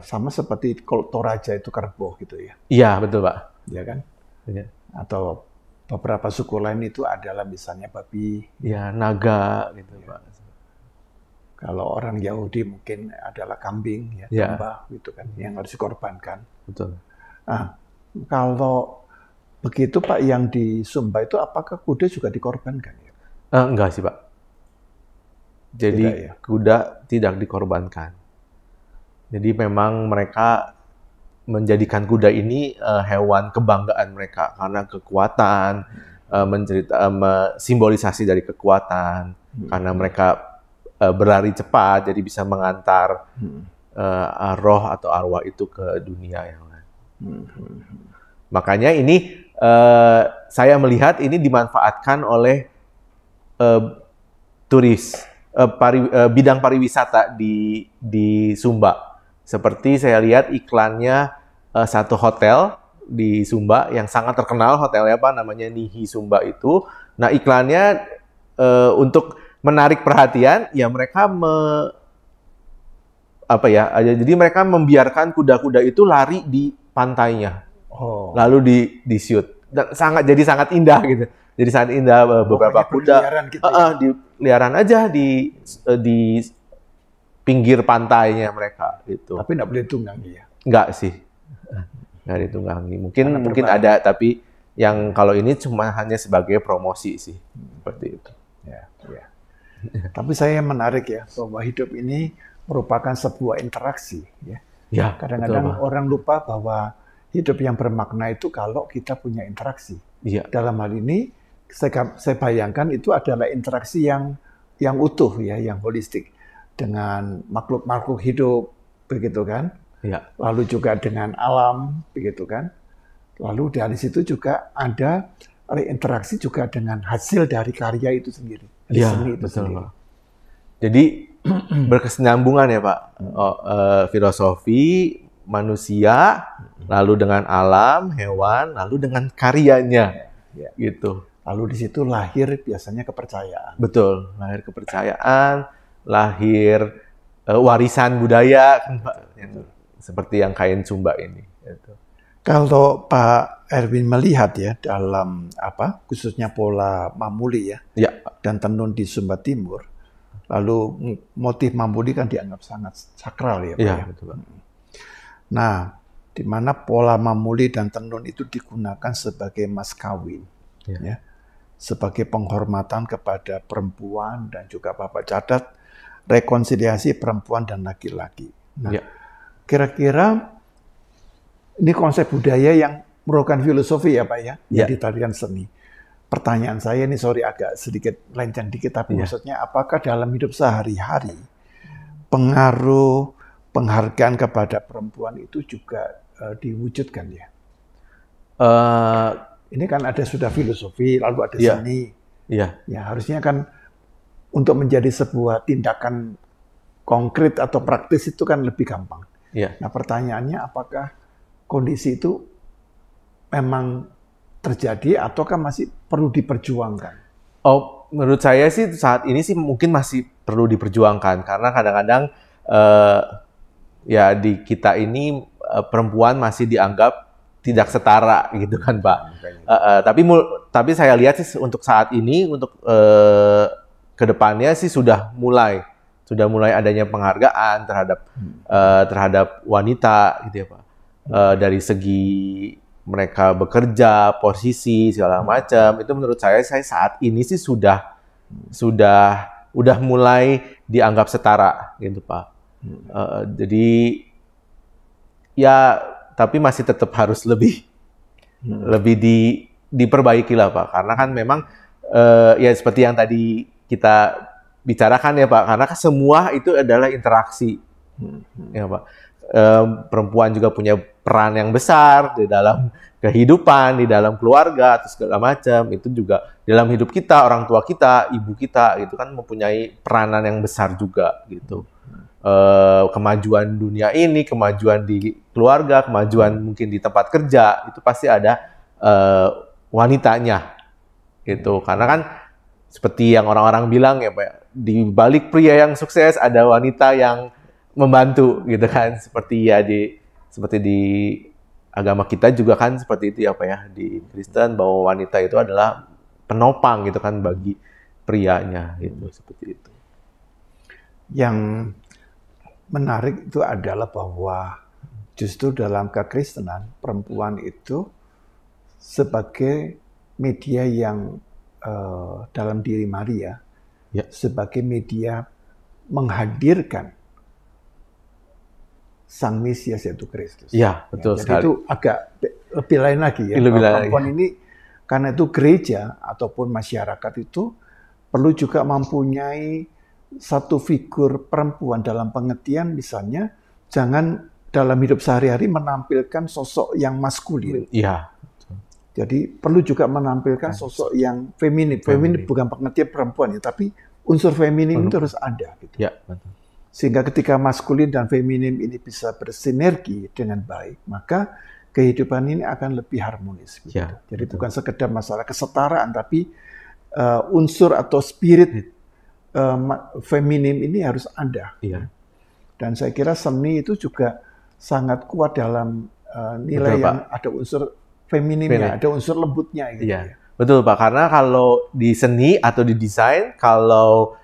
Sama seperti kalau Toraja itu kerbau gitu ya. Iya, betul Pak. Ya kan? Iya. Atau beberapa suku lain itu adalah misalnya babi. Iya, naga gitu Pak. Kalau orang Yahudi mungkin adalah kambing, ya, domba gitu kan, yang harus dikorbankan. Betul. Nah, kalau begitu Pak, yang di Sumba itu apakah kuda juga dikorbankan? Ya? Enggak sih Pak. Jadi tidak, ya? Kuda tidak dikorbankan. Jadi memang mereka menjadikan kuda ini hewan kebanggaan mereka karena kekuatan, simbolisasi dari kekuatan, karena mereka berlari cepat, jadi bisa mengantar roh atau arwah itu ke dunia yang lain. Makanya ini saya melihat ini dimanfaatkan oleh turis, bidang pariwisata di Sumba. Seperti saya lihat iklannya satu hotel di Sumba yang sangat terkenal, hotelnya apa namanya Nihi Sumba itu. Nah iklannya untuk menarik perhatian, ya mereka jadi mereka membiarkan kuda-kuda itu lari di pantainya, lalu di shoot. Dan jadi sangat indah gitu. Jadi sangat indah, beberapa kuda gitu ya? Di peliharaan aja di pinggir pantainya mereka itu. Tapi nggak boleh tunggangi ya? Nggak sih, nggak ditunggangi. Mungkin ada, tapi yang kalau ini cuma hanya sebagai promosi sih, seperti itu. Ya. Tapi saya menarik ya bahwa hidup ini merupakan sebuah interaksi ya. Ya, kadang-kadang orang lupa bahwa hidup yang bermakna itu kalau kita punya interaksi. Ya. Dalam hal ini saya bayangkan itu adalah interaksi yang utuh ya, yang holistik dengan makhluk-makhluk hidup, begitu kan? Ya. Lalu juga dengan alam, begitu kan? Lalu dari situ juga ada interaksi juga dengan hasil dari karya itu sendiri, ya, seni itu betul, sendiri. Pak. Jadi berkesinambungan ya Pak, filosofi manusia, lalu dengan alam, hewan, lalu dengan karyanya, gitu. Lalu di situ lahir biasanya kepercayaan. Betul, lahir kepercayaan, lahir warisan budaya, kan Pak, seperti yang kain Sumba ini. Gitu. Kalau Pak Erwin melihat ya dalam khususnya pola Mamuli ya, dan tenun di Sumba Timur, lalu motif Mamuli kan dianggap sangat sakral ya Pak. Ya, betul, Pak. Nah, di mana pola Mamuli dan tenun itu digunakan sebagai mas kawin, ya, sebagai penghormatan kepada perempuan dan juga Bapak catat rekonsiliasi perempuan dan laki-laki. Nah, kira-kira ini konsep budaya yang merupakan filosofi ya Pak ya, yang ditarikan seni. Pertanyaan saya ini agak sedikit melenceng dikit, tapi maksudnya apakah dalam hidup sehari-hari pengaruh penghargaan kepada perempuan itu juga diwujudkan ya? Ini kan ada sudah filosofi, lalu ada seni. Ya harusnya kan untuk menjadi sebuah tindakan konkret atau praktis itu kan lebih gampang. Nah pertanyaannya apakah kondisi itu memang terjadi ataukah masih perlu diperjuangkan? Oh, menurut saya sih saat ini sih mungkin masih perlu diperjuangkan karena kadang-kadang ya di kita ini perempuan masih dianggap tidak setara gitu kan Pak. Tapi saya lihat sih untuk saat ini untuk kedepannya sih sudah mulai adanya penghargaan terhadap wanita gitu ya Pak. Dari segi mereka bekerja, posisi segala macam itu menurut saya saat ini sih sudah mulai dianggap setara gitu Pak. Jadi ya tapi masih tetap harus lebih diperbaiki lah Pak, karena kan memang ya seperti yang tadi kita bicarakan ya Pak, karena semua itu adalah interaksi ya Pak. Perempuan juga punya peran yang besar di dalam kehidupan, di dalam keluarga atau segala macam, itu juga dalam hidup kita, orang tua kita, ibu kita gitu kan mempunyai peranan yang besar juga gitu. Kemajuan dunia ini, kemajuan di keluarga, kemajuan mungkin di tempat kerja, itu pasti ada wanitanya gitu. Karena kan seperti yang orang-orang bilang ya Pak, di balik pria yang sukses ada wanita yang membantu gitu kan, seperti di agama kita juga kan seperti itu ya Pak ya, di Kristen bahwa wanita itu adalah penopang gitu kan bagi prianya gitu, seperti itu. Yang menarik itu adalah bahwa justru dalam kekristenan perempuan itu sebagai media yang dalam diri Maria sebagai media menghadirkan Sang Mesias yaitu Kristus. Iya, betul Jadi sekali. itu agak lebih lain lagi ya. Lebih lain Perempuan ini karena itu gereja ataupun masyarakat itu perlu juga mempunyai satu figur perempuan dalam pengertian misalnya jangan dalam hidup sehari-hari menampilkan sosok yang maskulin. Iya. Jadi perlu juga menampilkan sosok yang feminim. Feminim bukan pengertian perempuan ya, tapi unsur feminim itu harus ada. Gitu. Ya, betul. Sehingga ketika maskulin dan feminim ini bisa bersinergi dengan baik, maka kehidupan ini akan lebih harmonis. Gitu. Ya, jadi bukan sekedar masalah kesetaraan, tapi unsur atau spirit feminim ini harus ada. Iya. Dan saya kira seni itu juga sangat kuat dalam nilai Betul, yang ada unsur feminimnya, ada unsur lembutnya. Gitu. Iya, betul Pak. Karena kalau di seni atau di desain, kalau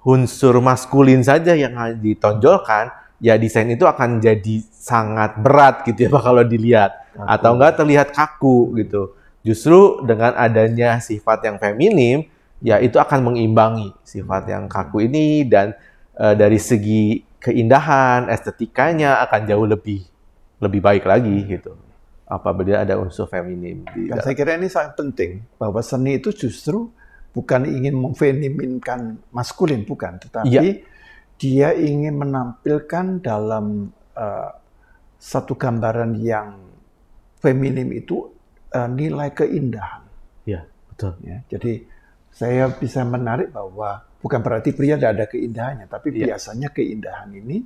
unsur maskulin saja yang ditonjolkan, ya desain itu akan jadi sangat berat gitu ya Pak kalau dilihat. Kaku. Atau enggak terlihat kaku gitu. Justru dengan adanya sifat yang feminim, ya itu akan mengimbangi sifat yang kaku ini dan dari segi keindahan, estetikanya akan jauh lebih baik lagi gitu. Apabila ada unsur feminim. Dan saya kira ini sangat penting bahwa seni itu justru bukan ingin memfemininkan maskulin, bukan, tetapi dia ingin menampilkan dalam satu gambaran yang feminim itu nilai keindahan. Iya, betul. Ya, jadi saya bisa menarik bahwa bukan berarti pria tidak ada keindahannya, tapi biasanya keindahan ini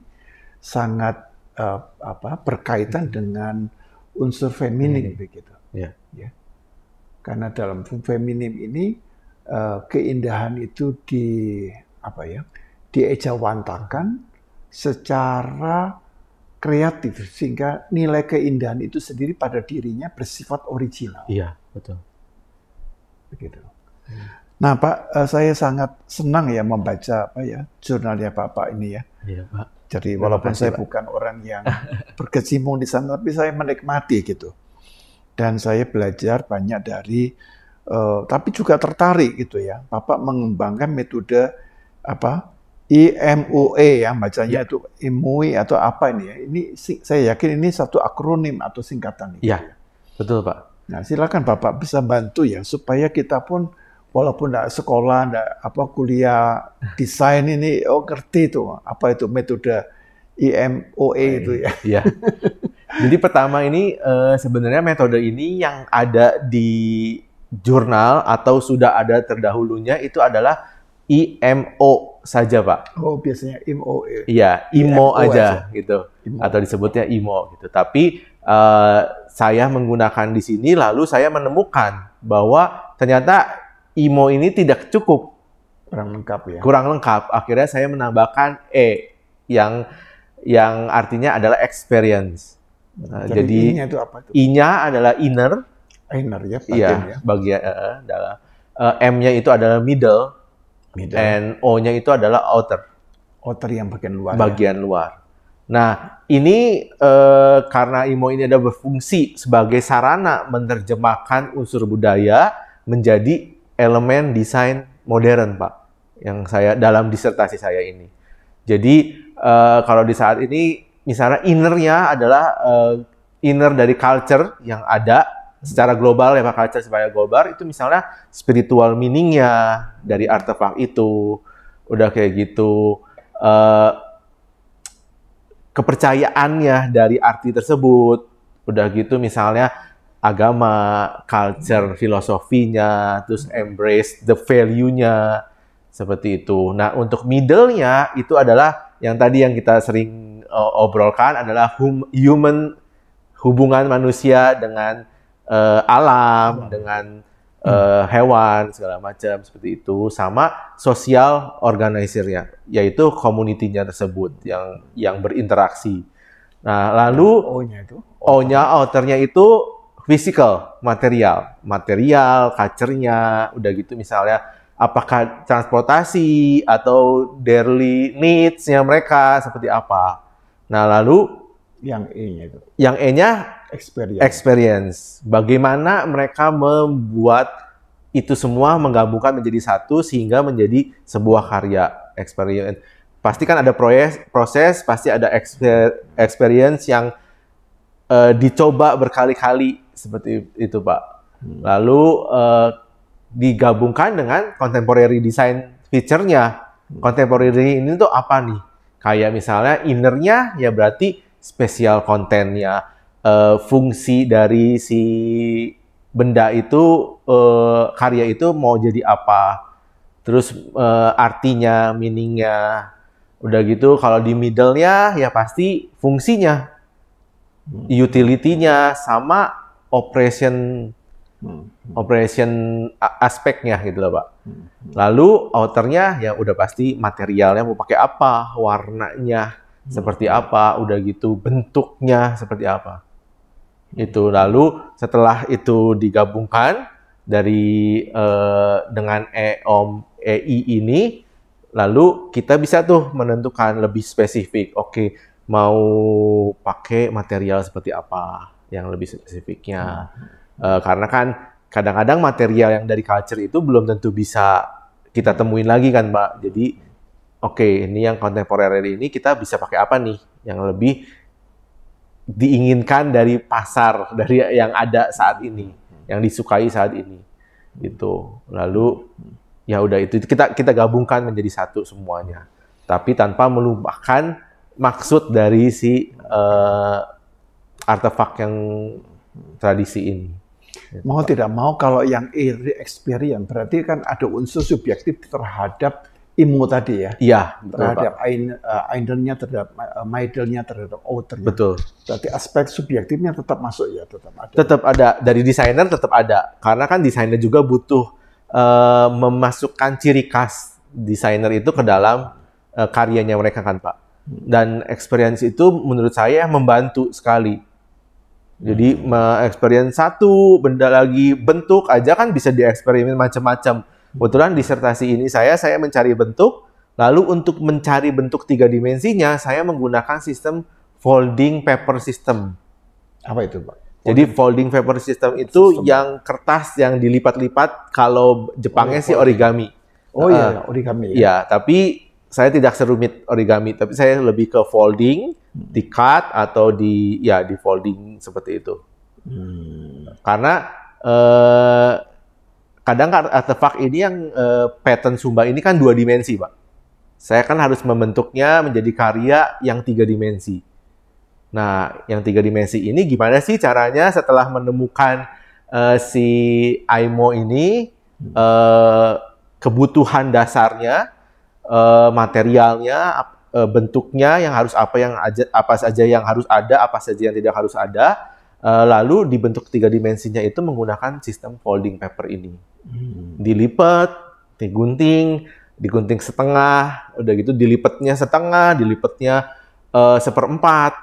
sangat berkaitan dengan unsur feminim begitu. Ya. Ya. Karena dalam feminim ini keindahan itu diejawantakan secara kreatif sehingga nilai keindahan itu sendiri pada dirinya bersifat original. Iya, betul. Begitu. Nah, Pak, saya sangat senang ya membaca jurnalnya Bapak ini ya. Iya, Pak. Jadi walaupun saya bukan orang yang berkecimpung di sana, tapi saya menikmati gitu. Dan saya belajar banyak dari, tapi juga tertarik gitu ya. Bapak mengembangkan metode IMOE ya, bacanya itu IMOE atau apa ini ya. Ini saya yakin ini satu akronim atau singkatan. Iya, betul Pak. Nah, silakan Bapak bisa bantu ya supaya kita pun walaupun enggak sekolah, enggak kuliah desain ini, ngerti itu apa itu metode IMOE itu ya. Iya. Jadi pertama ini sebenarnya metode ini yang ada di jurnal atau sudah ada terdahulunya itu adalah IMO saja Pak. Oh, biasanya IMOE. Iya, IMO aja gitu. IMO. Atau disebutnya IMO gitu. Tapi saya menggunakan di sini lalu saya menemukan bahwa ternyata IMO ini tidak cukup. Kurang lengkap ya. Kurang lengkap. Akhirnya saya menambahkan E yang artinya adalah experience. Jadi I-nya itu apa itu? I-nya adalah inner. Inner ya, Iya, bagian adalah M-nya itu adalah middle. And O-nya itu adalah outer. Outer yang bagian luar. Bagian luar. Nah, ini karena IMO ini ada berfungsi sebagai sarana menerjemahkan unsur budaya menjadi elemen desain modern, Pak. Yang saya dalam disertasi saya ini. Jadi kalau di saat ini misalnya inner-nya adalah inner dari culture yang ada secara global ya Pak, culture secara global itu misalnya spiritual meaning-nya dari artefak itu udah kayak gitu, kepercayaannya dari arti tersebut udah gitu, misalnya agama, culture, filosofinya, terus embrace the value-nya seperti itu. Nah, untuk middle-nya itu adalah yang tadi yang kita sering obrolkan adalah human, hubungan manusia dengan alam, dengan hewan segala macam seperti itu, sama social organizer-nya, yaitu community-nya tersebut yang berinteraksi. Nah, lalu O-nya, outer-nya itu physical, material, culture-nya, udah gitu misalnya apakah transportasi atau daily needs-nya mereka seperti apa. Nah, lalu yang E-nya itu. Yang E-nya experience. Bagaimana mereka membuat itu semua menggabungkan menjadi satu sehingga menjadi sebuah karya experience. pasti kan ada proses, pasti ada experience yang dicoba berkali-kali seperti itu, Pak. Lalu digabungkan dengan contemporary design feature-nya. Contemporary ini tuh apa nih? Kayak misalnya inner-nya ya berarti spesial kontennya, fungsi dari si benda itu, karya itu mau jadi apa, terus artinya, meaning-nya. Udah gitu kalau di middle-nya ya pasti fungsinya, utility-nya, sama operation aspeknya gitu loh, Pak. Lalu outernya ya udah pasti materialnya mau pakai apa, warnanya seperti apa, udah gitu bentuknya seperti apa. Itu lalu setelah itu digabungkan dari dengan EI ini, lalu kita bisa tuh menentukan lebih spesifik. Oke, mau pakai material seperti apa yang lebih spesifiknya. Karena kan kadang-kadang material yang dari culture itu belum tentu bisa kita temuin lagi kan, Pak. Jadi oke, ini yang contemporary ini kita bisa pakai apa nih yang lebih diinginkan dari pasar, dari yang ada saat ini, yang disukai saat ini, gitu. Lalu ya udah itu kita gabungkan menjadi satu semuanya, tapi tanpa melupakan maksud dari si artefak yang tradisi ini. Mau tidak mau kalau yang experience berarti kan ada unsur subjektif terhadap IMO tadi ya. Iya, betul, terhadap Pak. innernya, terhadap middle-nya, terhadap outer-nya. Betul. Berarti aspek subjektifnya tetap masuk ya, tetap ada. Tetap ada, dari desainer tetap ada. Karena kan desainer juga butuh memasukkan ciri khas desainer itu ke dalam karyanya mereka kan, Pak. Dan experience itu menurut saya membantu sekali. Jadi experience satu benda lagi, bentuk aja kan bisa dieksperimen macam-macam. Kebetulan disertasi ini saya mencari bentuk, lalu untuk mencari bentuk 3 dimensinya, saya menggunakan sistem folding paper system. Apa itu, Pak? Jadi folding paper system itu yang kertas yang dilipat-lipat, kalau Jepangnya sih origami. Oh iya, origami. Iya, tapi saya tidak serumit origami, tapi saya lebih ke folding, di-cut atau di folding seperti itu. Karena kadang artefak ini yang pattern Sumba ini kan 2 dimensi, Pak. Saya kan harus membentuknya menjadi karya yang 3 dimensi. Nah, yang 3 dimensi ini gimana sih caranya setelah menemukan si Aimo ini, kebutuhan dasarnya, materialnya, bentuknya yang harus apa saja yang harus ada, apa saja yang tidak harus ada, lalu dibentuk 3 dimensinya itu menggunakan sistem folding paper ini. Dilipat, digunting setengah, udah gitu dilipatnya setengah, dilipatnya 1/4,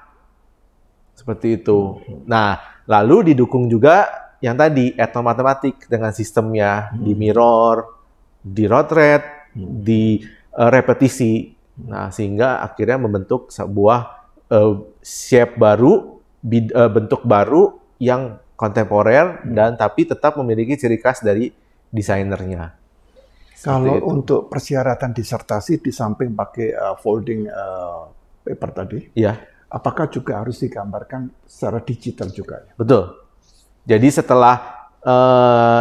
seperti itu. Nah, lalu didukung juga yang tadi etnomatematik dengan sistemnya di mirror, di rotret, di repetisi. Nah, sehingga akhirnya membentuk sebuah shape baru, bentuk baru yang kontemporer dan tapi tetap memiliki ciri khas dari desainernya. Kalau untuk persyaratan disertasi di samping pakai folding paper tadi, ya, apakah juga harus digambarkan secara digital juga? Betul. Jadi setelah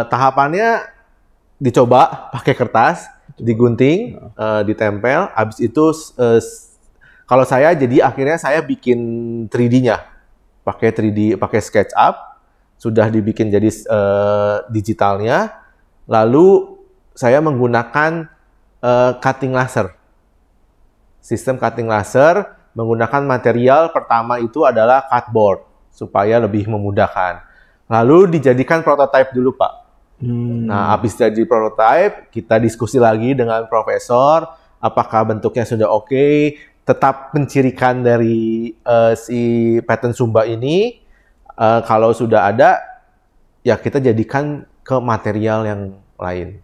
tahapannya dicoba pakai kertas, digunting, ditempel, habis itu kalau saya jadi akhirnya saya bikin 3D-nya, pakai 3D, pakai SketchUp, sudah dibikin jadi digitalnya, lalu saya menggunakan cutting laser, sistem cutting laser menggunakan material pertama itu adalah cardboard supaya lebih memudahkan. Lalu dijadikan prototipe dulu, Pak. Nah, habis jadi prototipe, kita diskusi lagi dengan profesor, apakah bentuknya sudah oke, tetap mencirikan dari si pattern Sumba ini. Kalau sudah ada, ya kita jadikan ke material yang lain,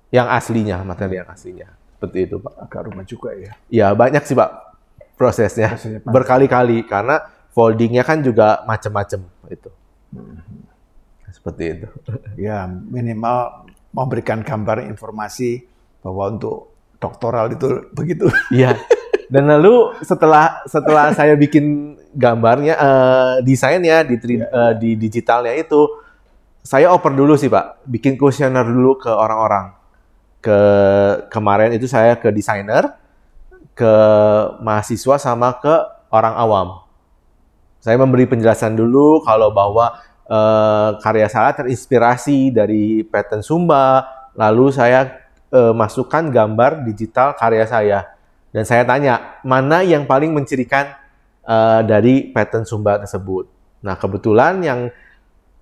yang aslinya, material yang aslinya, seperti itu, Pak. Agak rumit juga ya? Ya, banyak sih, Pak, prosesnya berkali-kali, karena foldingnya kan juga macam-macam itu. Seperti itu. Ya, minimal memberikan gambar informasi bahwa untuk doktoral itu begitu. Iya. Dan lalu setelah saya bikin gambarnya, desainnya di digitalnya itu, saya oper dulu sih Pak, bikin kuesioner dulu ke orang-orang. Kemarin itu saya ke desainer, ke mahasiswa sama ke orang awam. Saya memberi penjelasan dulu kalau bahwa karya saya terinspirasi dari pattern Sumba, lalu saya masukkan gambar digital karya saya. Dan saya tanya, mana yang paling mencirikan dari pattern Sumba tersebut? Nah, kebetulan yang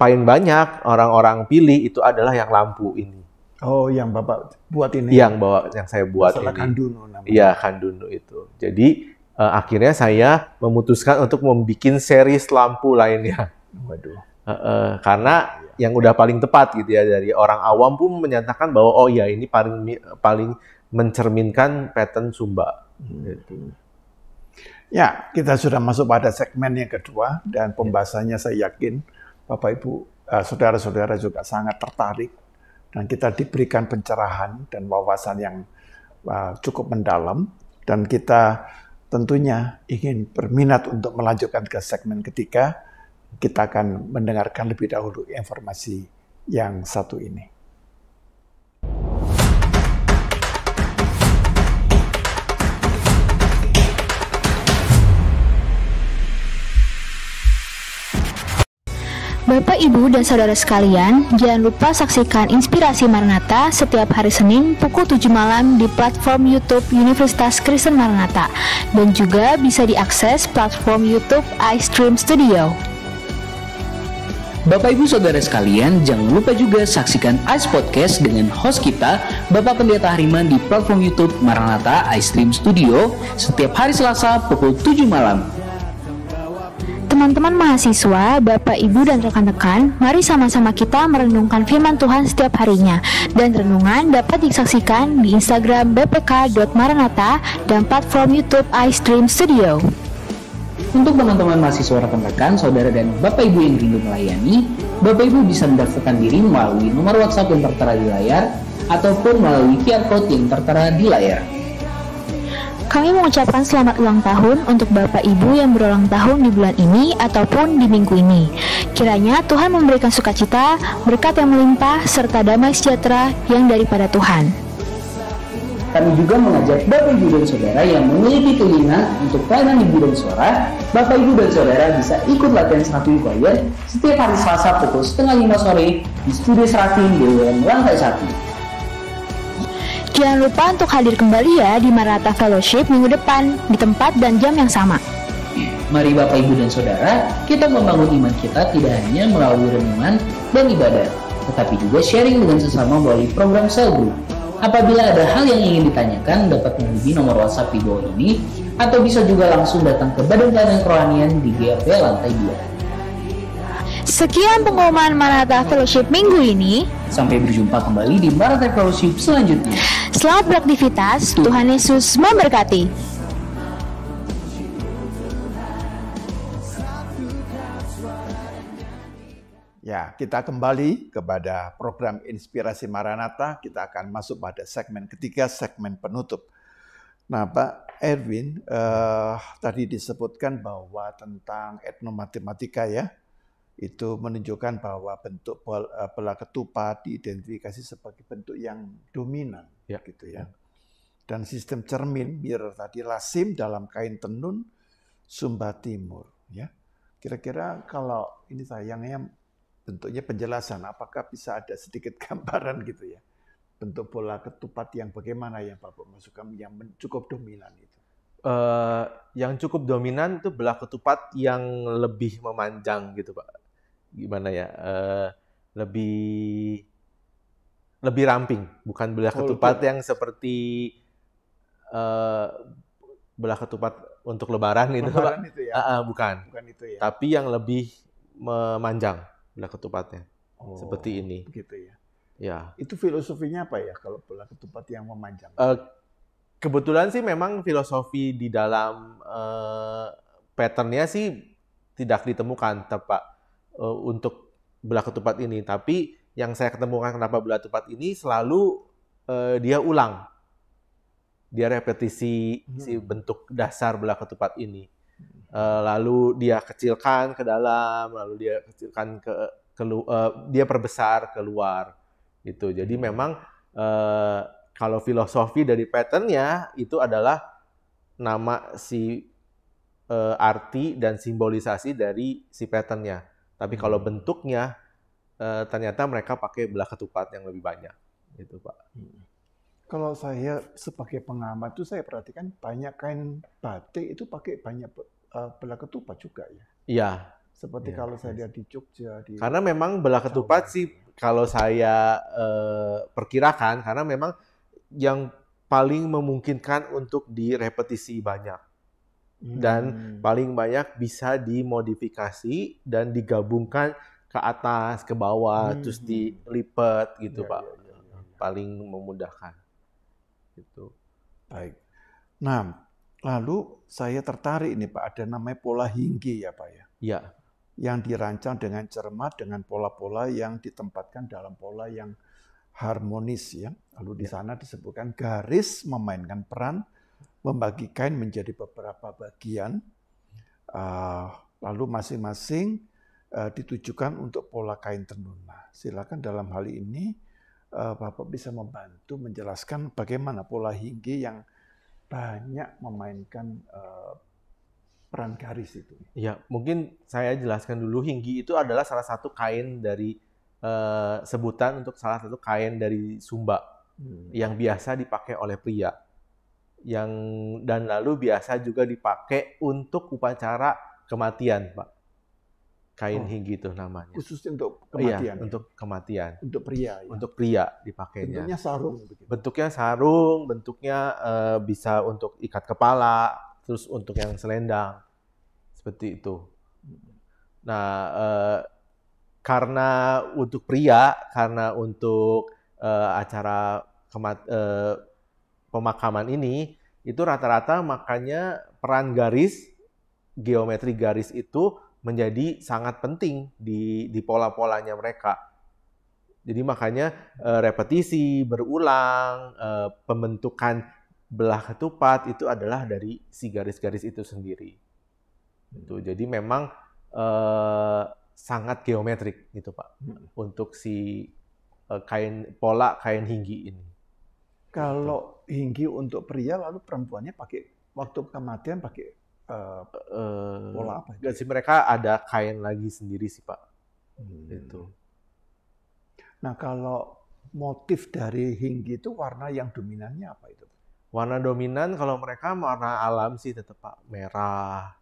paling banyak orang-orang pilih itu adalah yang lampu ini. Oh, yang Bapak buat ini? Yang saya buat masalah ini. Kandunu namanya. Iya, Kandunu itu. Jadi, akhirnya saya memutuskan untuk membuat series lampu lainnya. Waduh. Karena yang udah paling tepat gitu ya, dari orang awam pun menyatakan bahwa oh ya ini paling mencerminkan pattern Sumba. Gitu. Ya, kita sudah masuk pada segmen yang kedua dan pembahasannya saya yakin Bapak Ibu, saudara-saudara juga sangat tertarik dan kita diberikan pencerahan dan wawasan yang cukup mendalam dan kita tentunya ingin berminat untuk melanjutkan ke segmen ketiga. Kita akan mendengarkan lebih dahulu informasi yang satu ini. Bapak, Ibu, dan Saudara sekalian, jangan lupa saksikan Inspirasi Maranatha setiap hari Senin pukul 7 malam di platform YouTube Universitas Kristen Maranatha dan juga bisa diakses platform YouTube iStream Studio. Bapak Ibu Saudara sekalian, jangan lupa juga saksikan Ice Podcast dengan host kita, Bapak Pendeta Hariman di platform YouTube Maranatha iStream Studio setiap hari Selasa pukul 7 malam. Teman-teman mahasiswa, Bapak, Ibu, dan rekan-rekan, mari sama-sama kita merenungkan firman Tuhan setiap harinya. Dan renungan dapat disaksikan di Instagram bpk.maranatha dan platform YouTube iStream Studio. Untuk teman-teman mahasiswa, rekan-rekan, saudara, dan Bapak Ibu yang rindu melayani, Bapak Ibu bisa mendaftarkan diri melalui nomor WhatsApp yang tertera di layar ataupun melalui QR Code yang tertera di layar. Kami mengucapkan selamat ulang tahun untuk Bapak Ibu yang berulang tahun di bulan ini ataupun di minggu ini. Kiranya Tuhan memberikan sukacita, berkat yang melimpah, serta damai sejahtera yang daripada Tuhan. Kami juga mengajak Bapak Ibu dan Saudara yang memiliki keinginan untuk pelayanan di bidang suara, Bapak Ibu dan Saudara bisa ikut latihan Serafim Choir setiap hari Selasa pukul 4:30 sore di Studio Serafim BWM lantai 1. Jangan lupa untuk hadir kembali ya di Maranatha Fellowship minggu depan di tempat dan jam yang sama. Mari Bapak Ibu dan Saudara, kita membangun iman kita tidak hanya melalui renungan dan ibadah, tetapi juga sharing dengan sesama melalui program Cell Group. Apabila ada hal yang ingin ditanyakan, dapat menghubungi nomor WhatsApp di bawah ini, atau bisa juga langsung datang ke Badan Pelayanan Kerohanian di GAP lantai 2. Sekian pengumuman Maranatha Fellowship minggu ini. Sampai berjumpa kembali di Maranatha Fellowship selanjutnya. Selamat beraktivitas, Tuhan Yesus memberkati. Ya, kita kembali kepada program Inspirasi Maranatha. Kita akan masuk pada segmen ketiga, segmen penutup. Nah, Pak Erwin, tadi disebutkan bahwa tentang etnomatematika ya, itu menunjukkan bahwa bentuk bola ketupat diidentifikasi sebagai bentuk yang dominan, ya, gitu ya. Dan sistem cermin, mirror tadi lasim dalam kain tenun Sumba Timur, ya. Kira-kira kalau ini sayangnya bentuknya penjelasan, apakah bisa ada sedikit gambaran gitu ya, bentuk bola ketupat yang bagaimana yang Bapak masukkan yang cukup dominan itu? Yang cukup dominan itu bola ketupat yang lebih memanjang gitu Pak. Gimana ya, lebih ramping, bukan bola ketupat yang seperti bola ketupat untuk lebaran itu Pak. Itu ya? Bukan itu ya. Tapi yang lebih memanjang bola ketupatnya, seperti ini. Begitu ya. Ya. Itu filosofinya apa ya kalau bola ketupat yang memanjang? Kebetulan sih memang filosofi di dalam patternnya sih tidak ditemukan Pak. Untuk bola ketupat ini, tapi yang saya ketemukan kenapa bola ketupat ini selalu dia ulang Dia repetisi si bentuk dasar belah ketupat ini. Lalu dia kecilkan ke dalam, lalu dia kecilkan dia perbesar keluar gitu. Jadi memang kalau filosofi dari pattern-nya itu adalah nama si arti dan simbolisasi dari si pattern-nya. Tapi kalau bentuknya ternyata mereka pakai belah ketupat yang lebih banyak, gitu Pak. Kalau saya sebagai pengamat itu saya perhatikan banyak kain batik itu pakai banyak belah ketupat juga ya. Iya. Seperti kalau saya lihat di Jogja. Karena memang belah ketupat sih kalau saya perkirakan karena memang yang paling memungkinkan untuk direpetisi banyak. Dan paling banyak bisa dimodifikasi dan digabungkan ke atas, ke bawah, terus dilipat gitu Pak. Paling memudahkan. Gitu. Baik. Nah, lalu saya tertarik ini Pak, ada namanya pola hinggi ya Pak ya? Iya. Yang dirancang dengan cermat dengan pola-pola yang ditempatkan dalam pola yang harmonis ya. Lalu di sana disebutkan garis memainkan peran, membagi kain menjadi beberapa bagian, lalu masing-masing ditujukan untuk pola kain tenun. Nah, silakan dalam hal ini Bapak bisa membantu menjelaskan bagaimana pola hinggi yang banyak memainkan peran garis itu. Ya, mungkin saya jelaskan dulu. Hinggi itu adalah salah satu kain dari sebutan untuk salah satu kain dari Sumba yang biasa dipakai oleh pria. Dan lalu biasa juga dipakai untuk upacara kematian, Pak. Kain hinggi itu namanya. Khusus untuk kematian. Iya, untuk kematian. Untuk pria. Ya? Untuk pria dipakainya. Bentuknya sarung. Begitu. Bentuknya sarung, bentuknya bisa untuk ikat kepala, terus untuk yang selendang. Seperti itu. Nah, karena untuk pria, karena untuk acara pemakaman ini, itu rata-rata makanya peran garis, geometri garis itu menjadi sangat penting di pola-polanya mereka. Jadi makanya repetisi, berulang, pembentukan belah ketupat itu adalah dari si garis-garis itu sendiri. Jadi memang sangat geometrik gitu Pak untuk si pola kain hinggi ini. Kalau hinggi untuk pria, lalu perempuannya pakai waktu kematian pakai pola apa? Enggak sih, mereka ada kain lagi sendiri sih Pak. Itu. Nah kalau motif dari hinggi itu warna yang dominannya apa itu? Warna dominan kalau mereka warna alam sih tetap Pak, merah,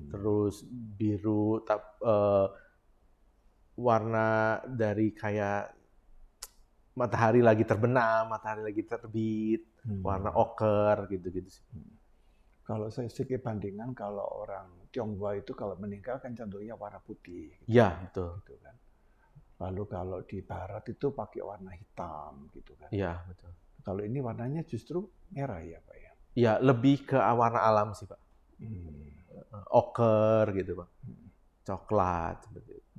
terus biru, warna dari kayak matahari lagi terbenam, matahari lagi terbit, warna oker gitu-gitu sih. Kalau saya sedikit bandingan, kalau orang Tionghoa itu kalau meninggal kan cenderungnya warna putih. Iya, betul. Gitu kan. Lalu kalau di barat itu pakai warna hitam gitu kan. Iya, betul. Kalau ini warnanya justru merah ya Pak ya? Iya, lebih ke warna alam sih Pak. Oker gitu Pak. Coklat seperti itu.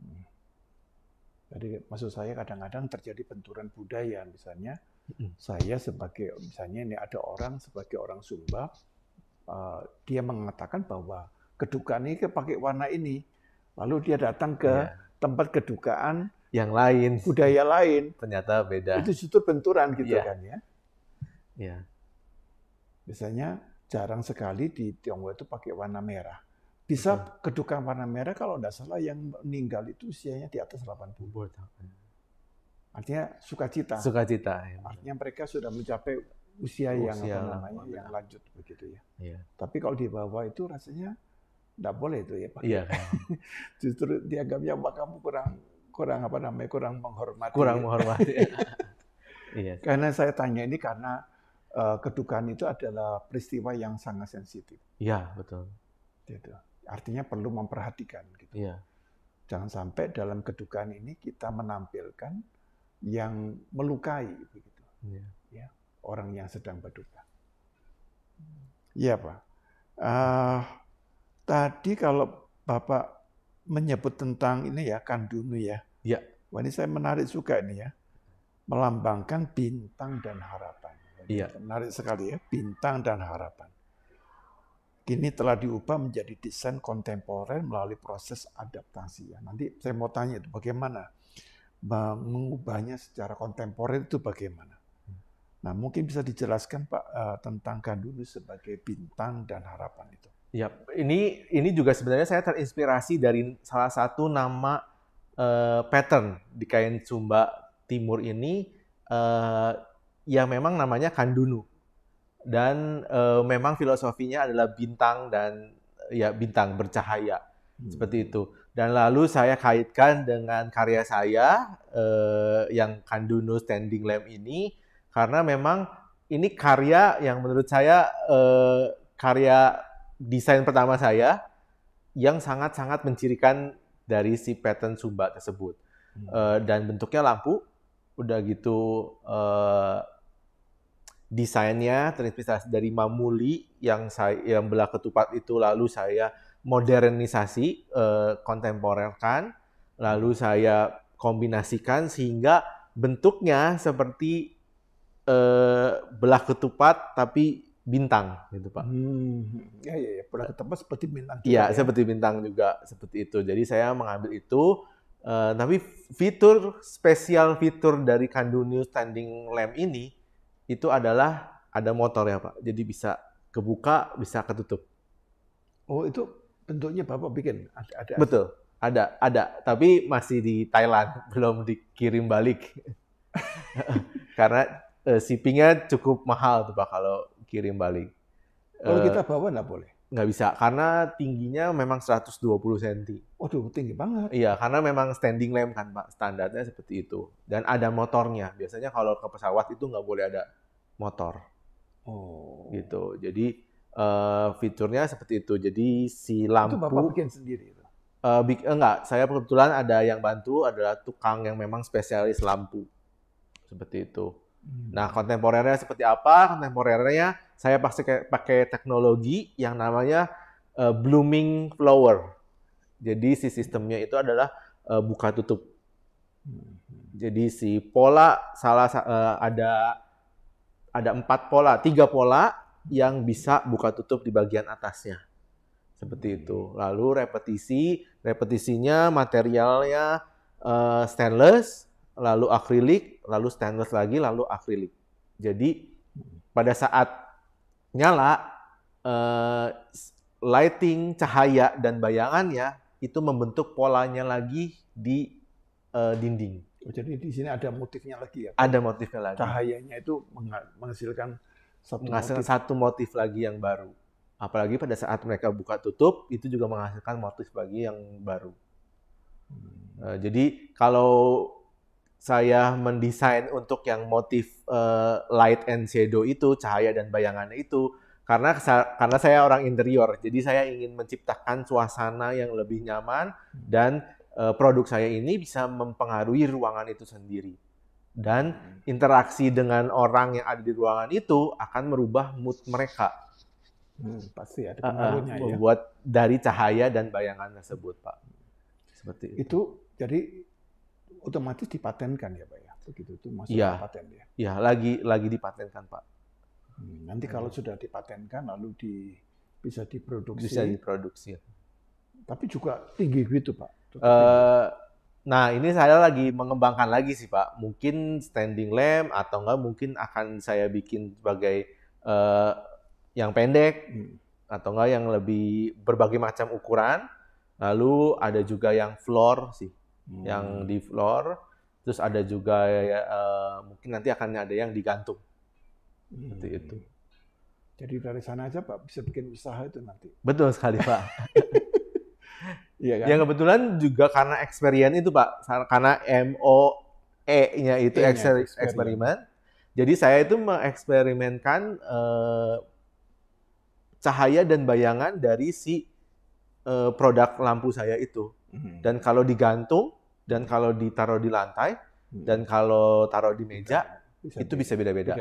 Jadi maksud saya kadang-kadang terjadi benturan budaya. Misalnya saya sebagai, misalnya ini ada orang sebagai orang Sumba, dia mengatakan bahwa kedukaan ini pakai warna ini. Lalu dia datang ke tempat kedukaan yang lain, budaya lain. Ternyata beda. Itu justru benturan gitu kan ya. Iya. Biasanya jarang sekali di Tionghoa itu pakai warna merah. Bisa kedukaan warna merah kalau tidak salah yang meninggal itu usianya di atas 80. Artinya sukacita. Sukacita. Ya. Artinya mereka sudah mencapai usia yang lanjut begitu ya. Iya. Tapi kalau di bawah itu rasanya tidak boleh itu ya Pak. Iya. Justru dianggapnya kamu kurang menghormati. Kurang menghormati. Iya. Karena saya tanya ini karena kedukaan itu adalah peristiwa yang sangat sensitif. Iya, betul. Gitu. Artinya perlu memperhatikan gitu. Iya. Jangan sampai dalam kedukaan ini kita menampilkan yang melukai begitu. Iya. Ya, orang yang sedang berduka. Iya, Pak. Tadi kalau Bapak menyebut tentang ini ya, kandunu ya. Iya. Wah, ini saya menarik juga ini ya. Melambangkan bintang dan harapan. Iya. Menarik sekali ya, bintang dan harapan. Kini telah diubah menjadi desain kontemporer melalui proses adaptasi. Ya, nanti saya mau tanya itu bagaimana mengubahnya secara kontemporer itu bagaimana? Nah, mungkin bisa dijelaskan Pak tentang Gandunus sebagai bintang dan harapan itu. Ya, ini juga sebenarnya saya terinspirasi dari salah satu nama pattern di kain Sumba Timur ini yang memang namanya Kandunu. Dan memang filosofinya adalah bintang dan ya bintang bercahaya seperti itu. Dan lalu saya kaitkan dengan karya saya yang Kandunu Standing Lamp ini karena memang ini karya yang menurut saya karya desain pertama saya yang sangat-sangat mencirikan dari si pattern Sumba tersebut. Dan bentuknya lampu, udah gitu desainnya terinspirasi dari Mamuli yang belah ketupat itu, lalu saya modernisasi, kontemporerkan, lalu saya kombinasikan sehingga bentuknya seperti belah ketupat tapi bintang gitu Pak. Ya, belah ketupat seperti bintang juga. Iya, seperti bintang juga seperti itu. Jadi saya mengambil itu, tapi spesial fitur dari Kandunu Standing Lamp ini itu adalah ada motor ya Pak. Jadi bisa kebuka, bisa ketutup. Oh, itu bentuknya Bapak bikin? Ada. Betul, ada. Tapi masih di Thailand, belum dikirim balik. Karena shippingnya cukup mahal tuh Pak kalau kirim balik. Kalau kita bawa nggak boleh? Nggak bisa, karena tingginya memang 120 cm. Waduh, tinggi banget. Iya, karena memang standing lamp kan Pak, standarnya seperti itu. Dan ada motornya. Biasanya kalau ke pesawat itu nggak boleh ada motor. Oh. Gitu. Jadi fiturnya seperti itu. Jadi si lampu. Itu Bapak bikin sendiri itu? Enggak, saya kebetulan ada yang bantu, adalah tukang yang memang spesialis lampu. Seperti itu. Nah, kontemporernya seperti apa? Kontemporernya saya pakai teknologi yang namanya blooming flower. Jadi si sistemnya itu adalah buka tutup. Jadi si pola ada 3 pola yang bisa buka tutup di bagian atasnya. Seperti itu. Lalu repetisinya materialnya stainless, lalu akrilik, lalu stainless lagi, lalu akrilik. Jadi pada saat nyala, lighting, cahaya, dan bayangannya itu membentuk polanya lagi di dinding. Oh, jadi di sini ada motifnya lagi ya? Ada motifnya lagi. Cahayanya itu menghasilkan satu motif lagi yang baru. Apalagi pada saat mereka buka tutup, itu juga menghasilkan motif lagi yang baru. Jadi kalau saya mendesain untuk yang motif light and shadow itu, cahaya dan bayangannya itu, karena saya orang interior, jadi saya ingin menciptakan suasana yang lebih nyaman dan produk saya ini bisa mempengaruhi ruangan itu sendiri. Dan interaksi dengan orang yang ada di ruangan itu akan merubah mood mereka. Pasti ada pengaruhnya ya. Membuat dari cahaya dan bayangan tersebut, Pak. Seperti itu. Jadi otomatis dipatenkan ya Pak ya? Begitu itu masuk paten ya? Iya, lagi dipatenkan Pak. Nanti kalau sudah dipatenkan lalu bisa diproduksi. Bisa diproduksi. Tapi juga tinggi gitu Pak? Nah, ini saya lagi mengembangkan lagi sih Pak. Mungkin standing lamp atau enggak mungkin akan saya bikin sebagai yang pendek atau enggak yang lebih berbagai macam ukuran. Lalu ada juga yang floor sih. Yang di floor, terus ada juga mungkin nanti akan ada yang digantung. Seperti itu. Jadi dari sana aja Pak bisa bikin usaha itu nanti. Betul sekali Pak. Iya kan? Yang kebetulan juga karena experience itu Pak, karena MOE-nya itu eksperimen. Jadi saya itu mengeksperimenkan cahaya dan bayangan dari si produk lampu saya itu. Dan kalau digantung, dan kalau ditaruh di lantai, dan kalau taruh di meja, itu bisa beda-beda.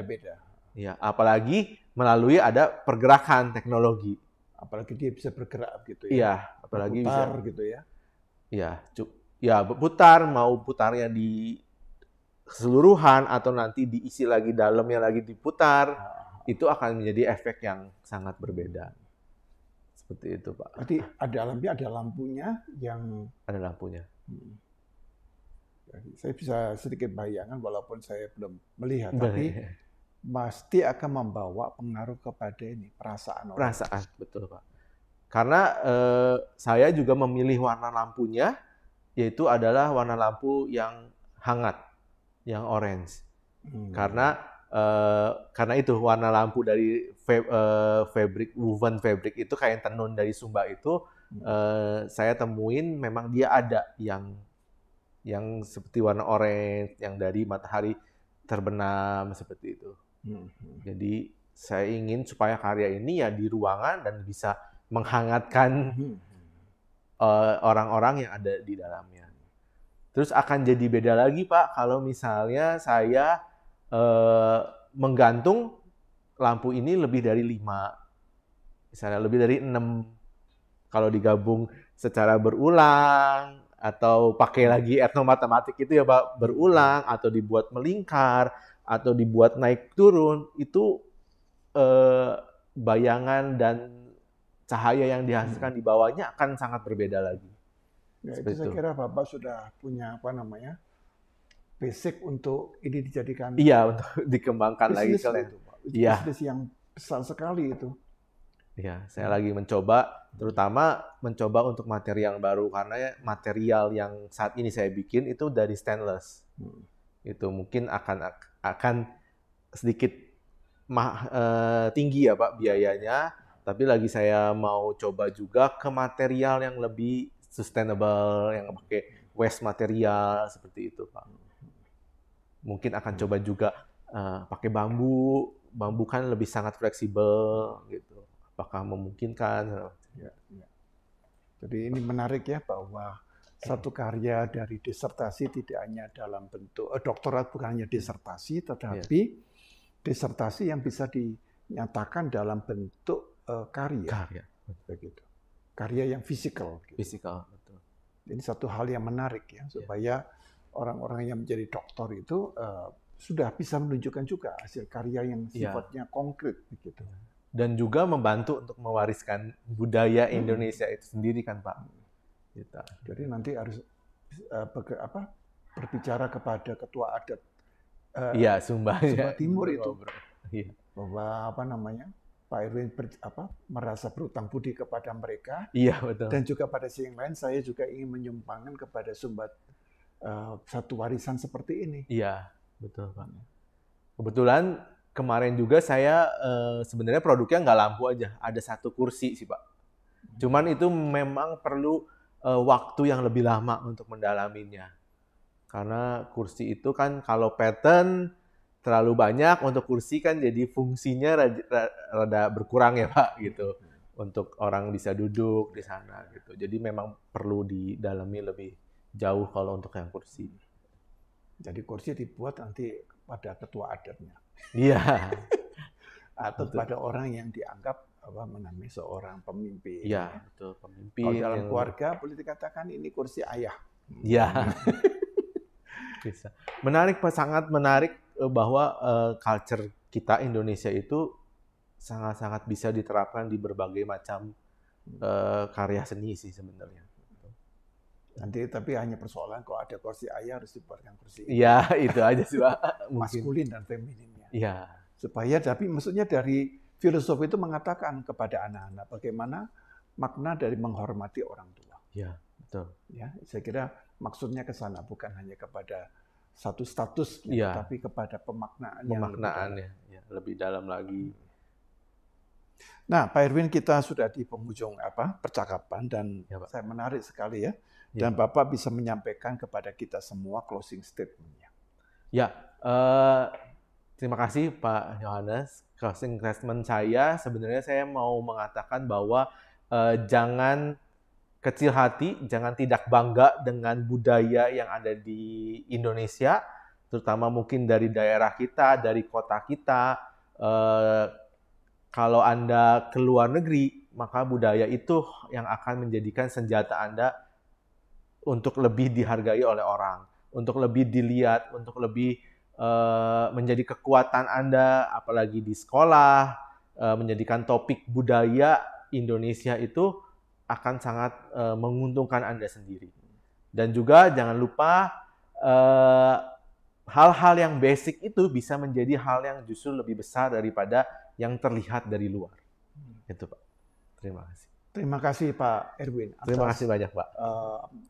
Ya, apalagi melalui ada pergerakan teknologi. Apalagi dia bisa bergerak gitu ya. Iya, apalagi putar bisa gitu ya. Iya, ya putar, mau putarnya di keseluruhan atau nanti diisi lagi dalamnya lagi diputar, itu akan menjadi efek yang sangat berbeda. Seperti itu, Pak. Berarti ada lampunya yang Ada lampunya. Jadi saya bisa sedikit bayangkan walaupun saya belum melihat, tapi pasti akan membawa pengaruh kepada ini perasaan orang. Perasaan, betul, Pak. Karena saya juga memilih warna lampunya, yaitu adalah warna lampu yang hangat, yang orange. Karena itu warna lampu dari fabric, woven fabric itu, kain tenun dari Sumba itu, saya temuin memang dia ada yang seperti warna orange, yang dari matahari terbenam seperti itu. Jadi saya ingin supaya karya ini ya di ruangan dan bisa menghangatkan orang-orang yang ada di dalamnya. Terus akan jadi beda lagi, Pak, kalau misalnya saya menggantung lampu ini lebih dari 5, misalnya lebih dari 6. Kalau digabung secara berulang, atau pakai lagi etnomatematik itu ya Pak, berulang, atau dibuat melingkar, atau dibuat naik turun, itu bayangan dan cahaya yang dihasilkan di bawahnya akan sangat berbeda lagi. Ya, itu saya kira Bapak sudah punya basic untuk ini dijadikan. Iya, untuk dikembangkan lagi ke itu, Pak. Bisnis yang besar sekali itu. Iya, saya lagi mencoba, terutama mencoba untuk materi yang baru, karena material yang saat ini saya bikin itu dari stainless. Itu mungkin akan sedikit tinggi ya Pak biayanya, tapi lagi saya mau coba juga ke material yang lebih sustainable, yang pakai waste material seperti itu Pak. Mungkin akan coba juga pakai bambu. Bambu kan lebih sangat fleksibel gitu. Apakah memungkinkan? Ya. Jadi ini menarik ya, bahwa satu karya dari disertasi tidak hanya dalam bentuk doktorat, bukan hanya disertasi, tetapi disertasi yang bisa dinyatakan dalam bentuk karya. Begitu. Karya yang fisikal. Gitu. Fisikal, betul. Ini satu hal yang menarik ya, supaya orang-orang yang menjadi doktor itu sudah bisa menunjukkan juga hasil karya yang sifatnya konkret begitu. Dan juga membantu untuk mewariskan budaya Indonesia itu sendiri kan Pak. Gitu. Jadi nanti harus berbicara kepada ketua adat Sumba Timur itu, bahwa Pak Irwin merasa berutang budi kepada mereka. Iya, betul. Dan juga pada sisi yang lain saya juga ingin menyumbangkan kepada Sumba satu warisan seperti ini. Iya, betul Pak. Kebetulan kemarin juga saya sebenarnya produknya nggak lampu aja, ada satu kursi sih Pak. Cuman itu memang perlu waktu yang lebih lama untuk mendalaminya. Karena kursi itu kan kalau pattern terlalu banyak, untuk kursi kan jadi fungsinya rada berkurang ya Pak gitu. Untuk orang bisa duduk di sana gitu. Jadi memang perlu didalami lebih jauh kalau untuk yang kursi. Jadi kursi dibuat nanti pada ketua adatnya. Iya. Atau pada orang yang dianggap seorang pemimpin. Iya, betul, pemimpin. Kalau dalam keluarga boleh dikatakan ini kursi ayah. Iya. Bisa. Menarik Pak, sangat menarik bahwa culture kita Indonesia itu sangat-sangat bisa diterapkan di berbagai macam karya seni sih sebenarnya. Nanti tapi hanya persoalan kalau ada kursi ayah harus dibuatkan kursi. Iya, itu aja sih Pak. Maskulin dan femininnya. Iya. Supaya tapi maksudnya dari filosofi itu mengatakan kepada anak-anak bagaimana makna dari menghormati orang tua. Iya, betul. Ya, saya kira maksudnya ke sana, bukan hanya kepada satu status, tapi kepada pemaknaan yang lebih dalam lagi. Nah, Pak Irwin, kita sudah di penghujung percakapan dan saya menarik sekali ya. Dan Bapak bisa menyampaikan kepada kita semua closing statement-nya. Ya, terima kasih Pak Yohanes. Closing statement saya sebenarnya saya mau mengatakan bahwa jangan kecil hati, jangan tidak bangga dengan budaya yang ada di Indonesia, terutama mungkin dari daerah kita, dari kota kita. Kalau Anda ke luar negeri, maka budaya itu yang akan menjadikan senjata Anda untuk lebih dihargai oleh orang. untuk lebih dilihat, untuk lebih menjadi kekuatan Anda, apalagi di sekolah, menjadikan topik budaya Indonesia itu akan sangat menguntungkan Anda sendiri. Dan juga jangan lupa hal-hal yang basic itu bisa menjadi hal yang justru lebih besar daripada yang terlihat dari luar. Itu Pak. Terima kasih. Terima kasih Pak Erwin. Terima kasih banyak Pak.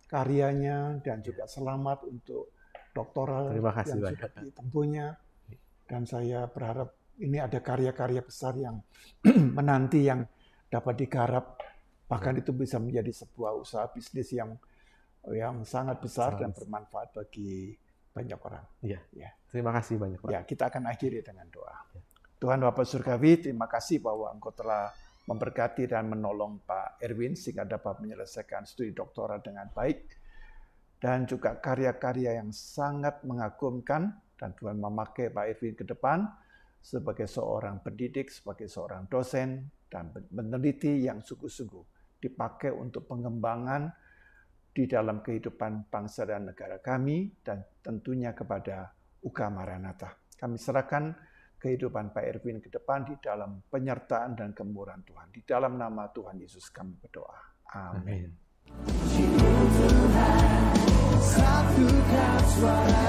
Karyanya dan juga selamat untuk doktoral Terima kasih yang banyak. sudah ditempuhnya. Dan saya berharap ini ada karya-karya besar yang menanti yang dapat digarap. Bahkan itu bisa menjadi sebuah usaha bisnis yang sangat besar dan bermanfaat bagi banyak orang. Iya. Ya. Terima kasih banyak Pak. Ya, kita akan akhiri dengan doa. Tuhan Bapa Surgawi, terima kasih bahwa Engkau telah memberkati dan menolong Pak Erwin sehingga dapat menyelesaikan studi doktoral dengan baik. Dan juga karya-karya yang sangat mengagumkan, dan Tuhan memakai Pak Erwin ke depan sebagai seorang pendidik, sebagai seorang dosen, dan peneliti yang sungguh-sungguh dipakai untuk pengembangan di dalam kehidupan bangsa dan negara kami, dan tentunya kepada UK Maranatha. Kami serahkan kehidupan Pak Erwin ke depan di dalam penyertaan dan kemurahan Tuhan. Di dalam nama Tuhan Yesus kami berdoa. Amin. Satukan suara